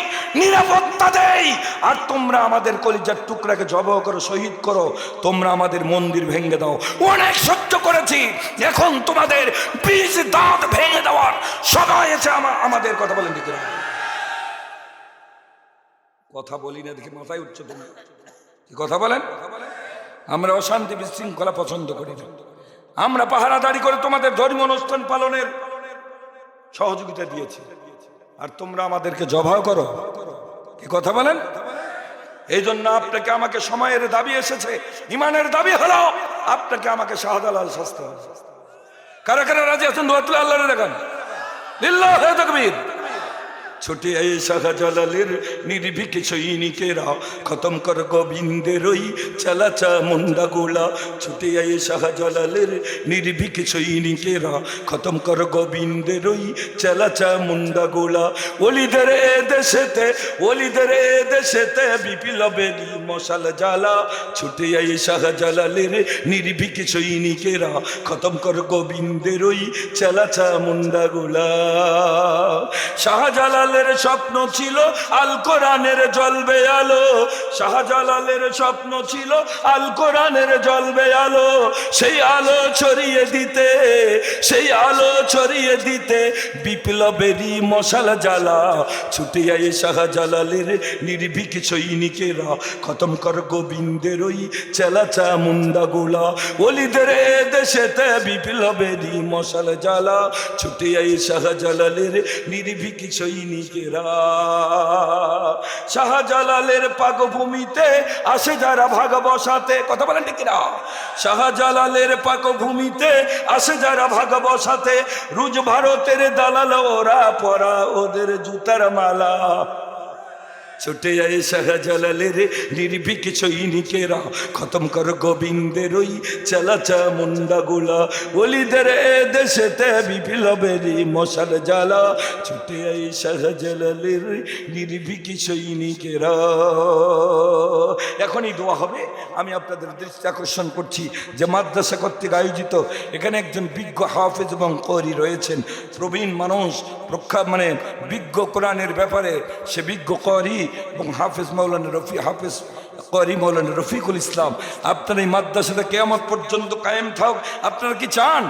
নিরাপত্তা দেই, আর তোমরা আমাদের কলিজার টুকরাকে জবাই করো, শহীদ করো। তোমরা আমাদের মন্দির ভেঙে দাও, অনেক সহ্য করেছি। এখন তোমাদের বীজ দাঁত ভেঙে দেওয়ার সময় এসে আমাদের। কথা বলেন ঠিক কিনা? কথা বলি না দেখে মাথায় উঠছে তুমি। কথা বলেন। আমরা অশান্তি বিশৃঙ্খলা পছন্দ করি না। আমরা পাহারাদারি করে তোমাদের ধর্মীয় অনুষ্ঠান পালনের সহযোগিতা দিয়েছি, আর তোমরা আমাদেরকে জবাই করো। কি কথা বলেন? এই জন্য আপনাকে আমাকে সময়ের দাবি এসেছে, ইমানের দাবি হলো আপনাকে আমাকে শাহজালাল শাস্তি হবে। কারা কারা রাজি আছেন? দোয়া তুলে আল্লাহরে দেখান। লিল্লাহি তাকবীর। ছুটে আয়ে শাহজালালের নির্ভীক সৈনিকেরা খতম কর গোবিন্দের ওই চালাচা মুন্ডা গোলা। ছুটে আয়ে শাহজালালের নির্ভীক সৈনিকেরা খতম কর গোবিন্দের ওই চালাচা মুন্ডা গোলা। ওলিদের এ দেশেতে, ওলিদের এ দেশেতে বিপ্লবেরই মশাল জ্বালা। ছুটে আয়ে শাহজালালের নির্ভীক সৈনিকেরা খতম কর গোবিন্দের ওই চালাচা মুন্ডা গোলা। শাহজালাল স্বপ্ন ছিল আল কোরআনের জ্বলবে আলো। শাহজালালের স্বপ্ন ছিল আল কোরআনের জ্বলবে আলো। সেই আলো ছড়িয়ে দিতে, সেই আলো ছড়িয়ে দিতে বিপ্লবেরই মশাল জ্বালা। ছুটে আয়ে শাহজালালের নির্ভীক সৈনিকেরা খতম কর গোবিন্দের ওই চেলাচা মুন্ডা গোলা। ওলিদের এ দেশেতে বিপ্লবেরই মশাল জ্বালা। ছুটে আয়ে শাহজালালের নির্ভীক সৈনিক। শাহজালালের পাকভূমিতে আসে যারা ভাগ বসাতে। কথা বলেন ঠিক না? শাহজালালের পাকভূমিতে আসে যারা ভাগ বসাতে, রুজ ভারতের দালাল ওরা পরা ওদের জুতার মালা। ছুটে আয় শাহজালালের নির্ভীক সৈনিকেরা, খতম কর গোবিন্দের ওই চালাচা মুন্ডাগুলা, ওলিদের দেশেতে বিপ্লবেরই মশাল জ্বালা। ছুটে আয় শাহজালালের নির্ভীক সৈনিকেরা। এখনই দোয়া হবে। আমি আপনাদের দৃষ্টি আকর্ষণ করছি যে মাদ্রাসা কর্তৃক আয়োজিত এখানে একজন বিজ্ঞ হাফেজ এবং করি রয়েছেন, প্রবীণ মানুষ, মানে বিজ্ঞ কোরআনের ব্যাপারে সে বিজ্ঞ করি এবং হাফেজ মৌলানা হাফেজ করি মৌলানা রফিকুল ইসলাম। আপনার এই মাদ্রাসাটা কিয়ামত পর্যন্ত কায়েম থাক। আপনারা কি চান?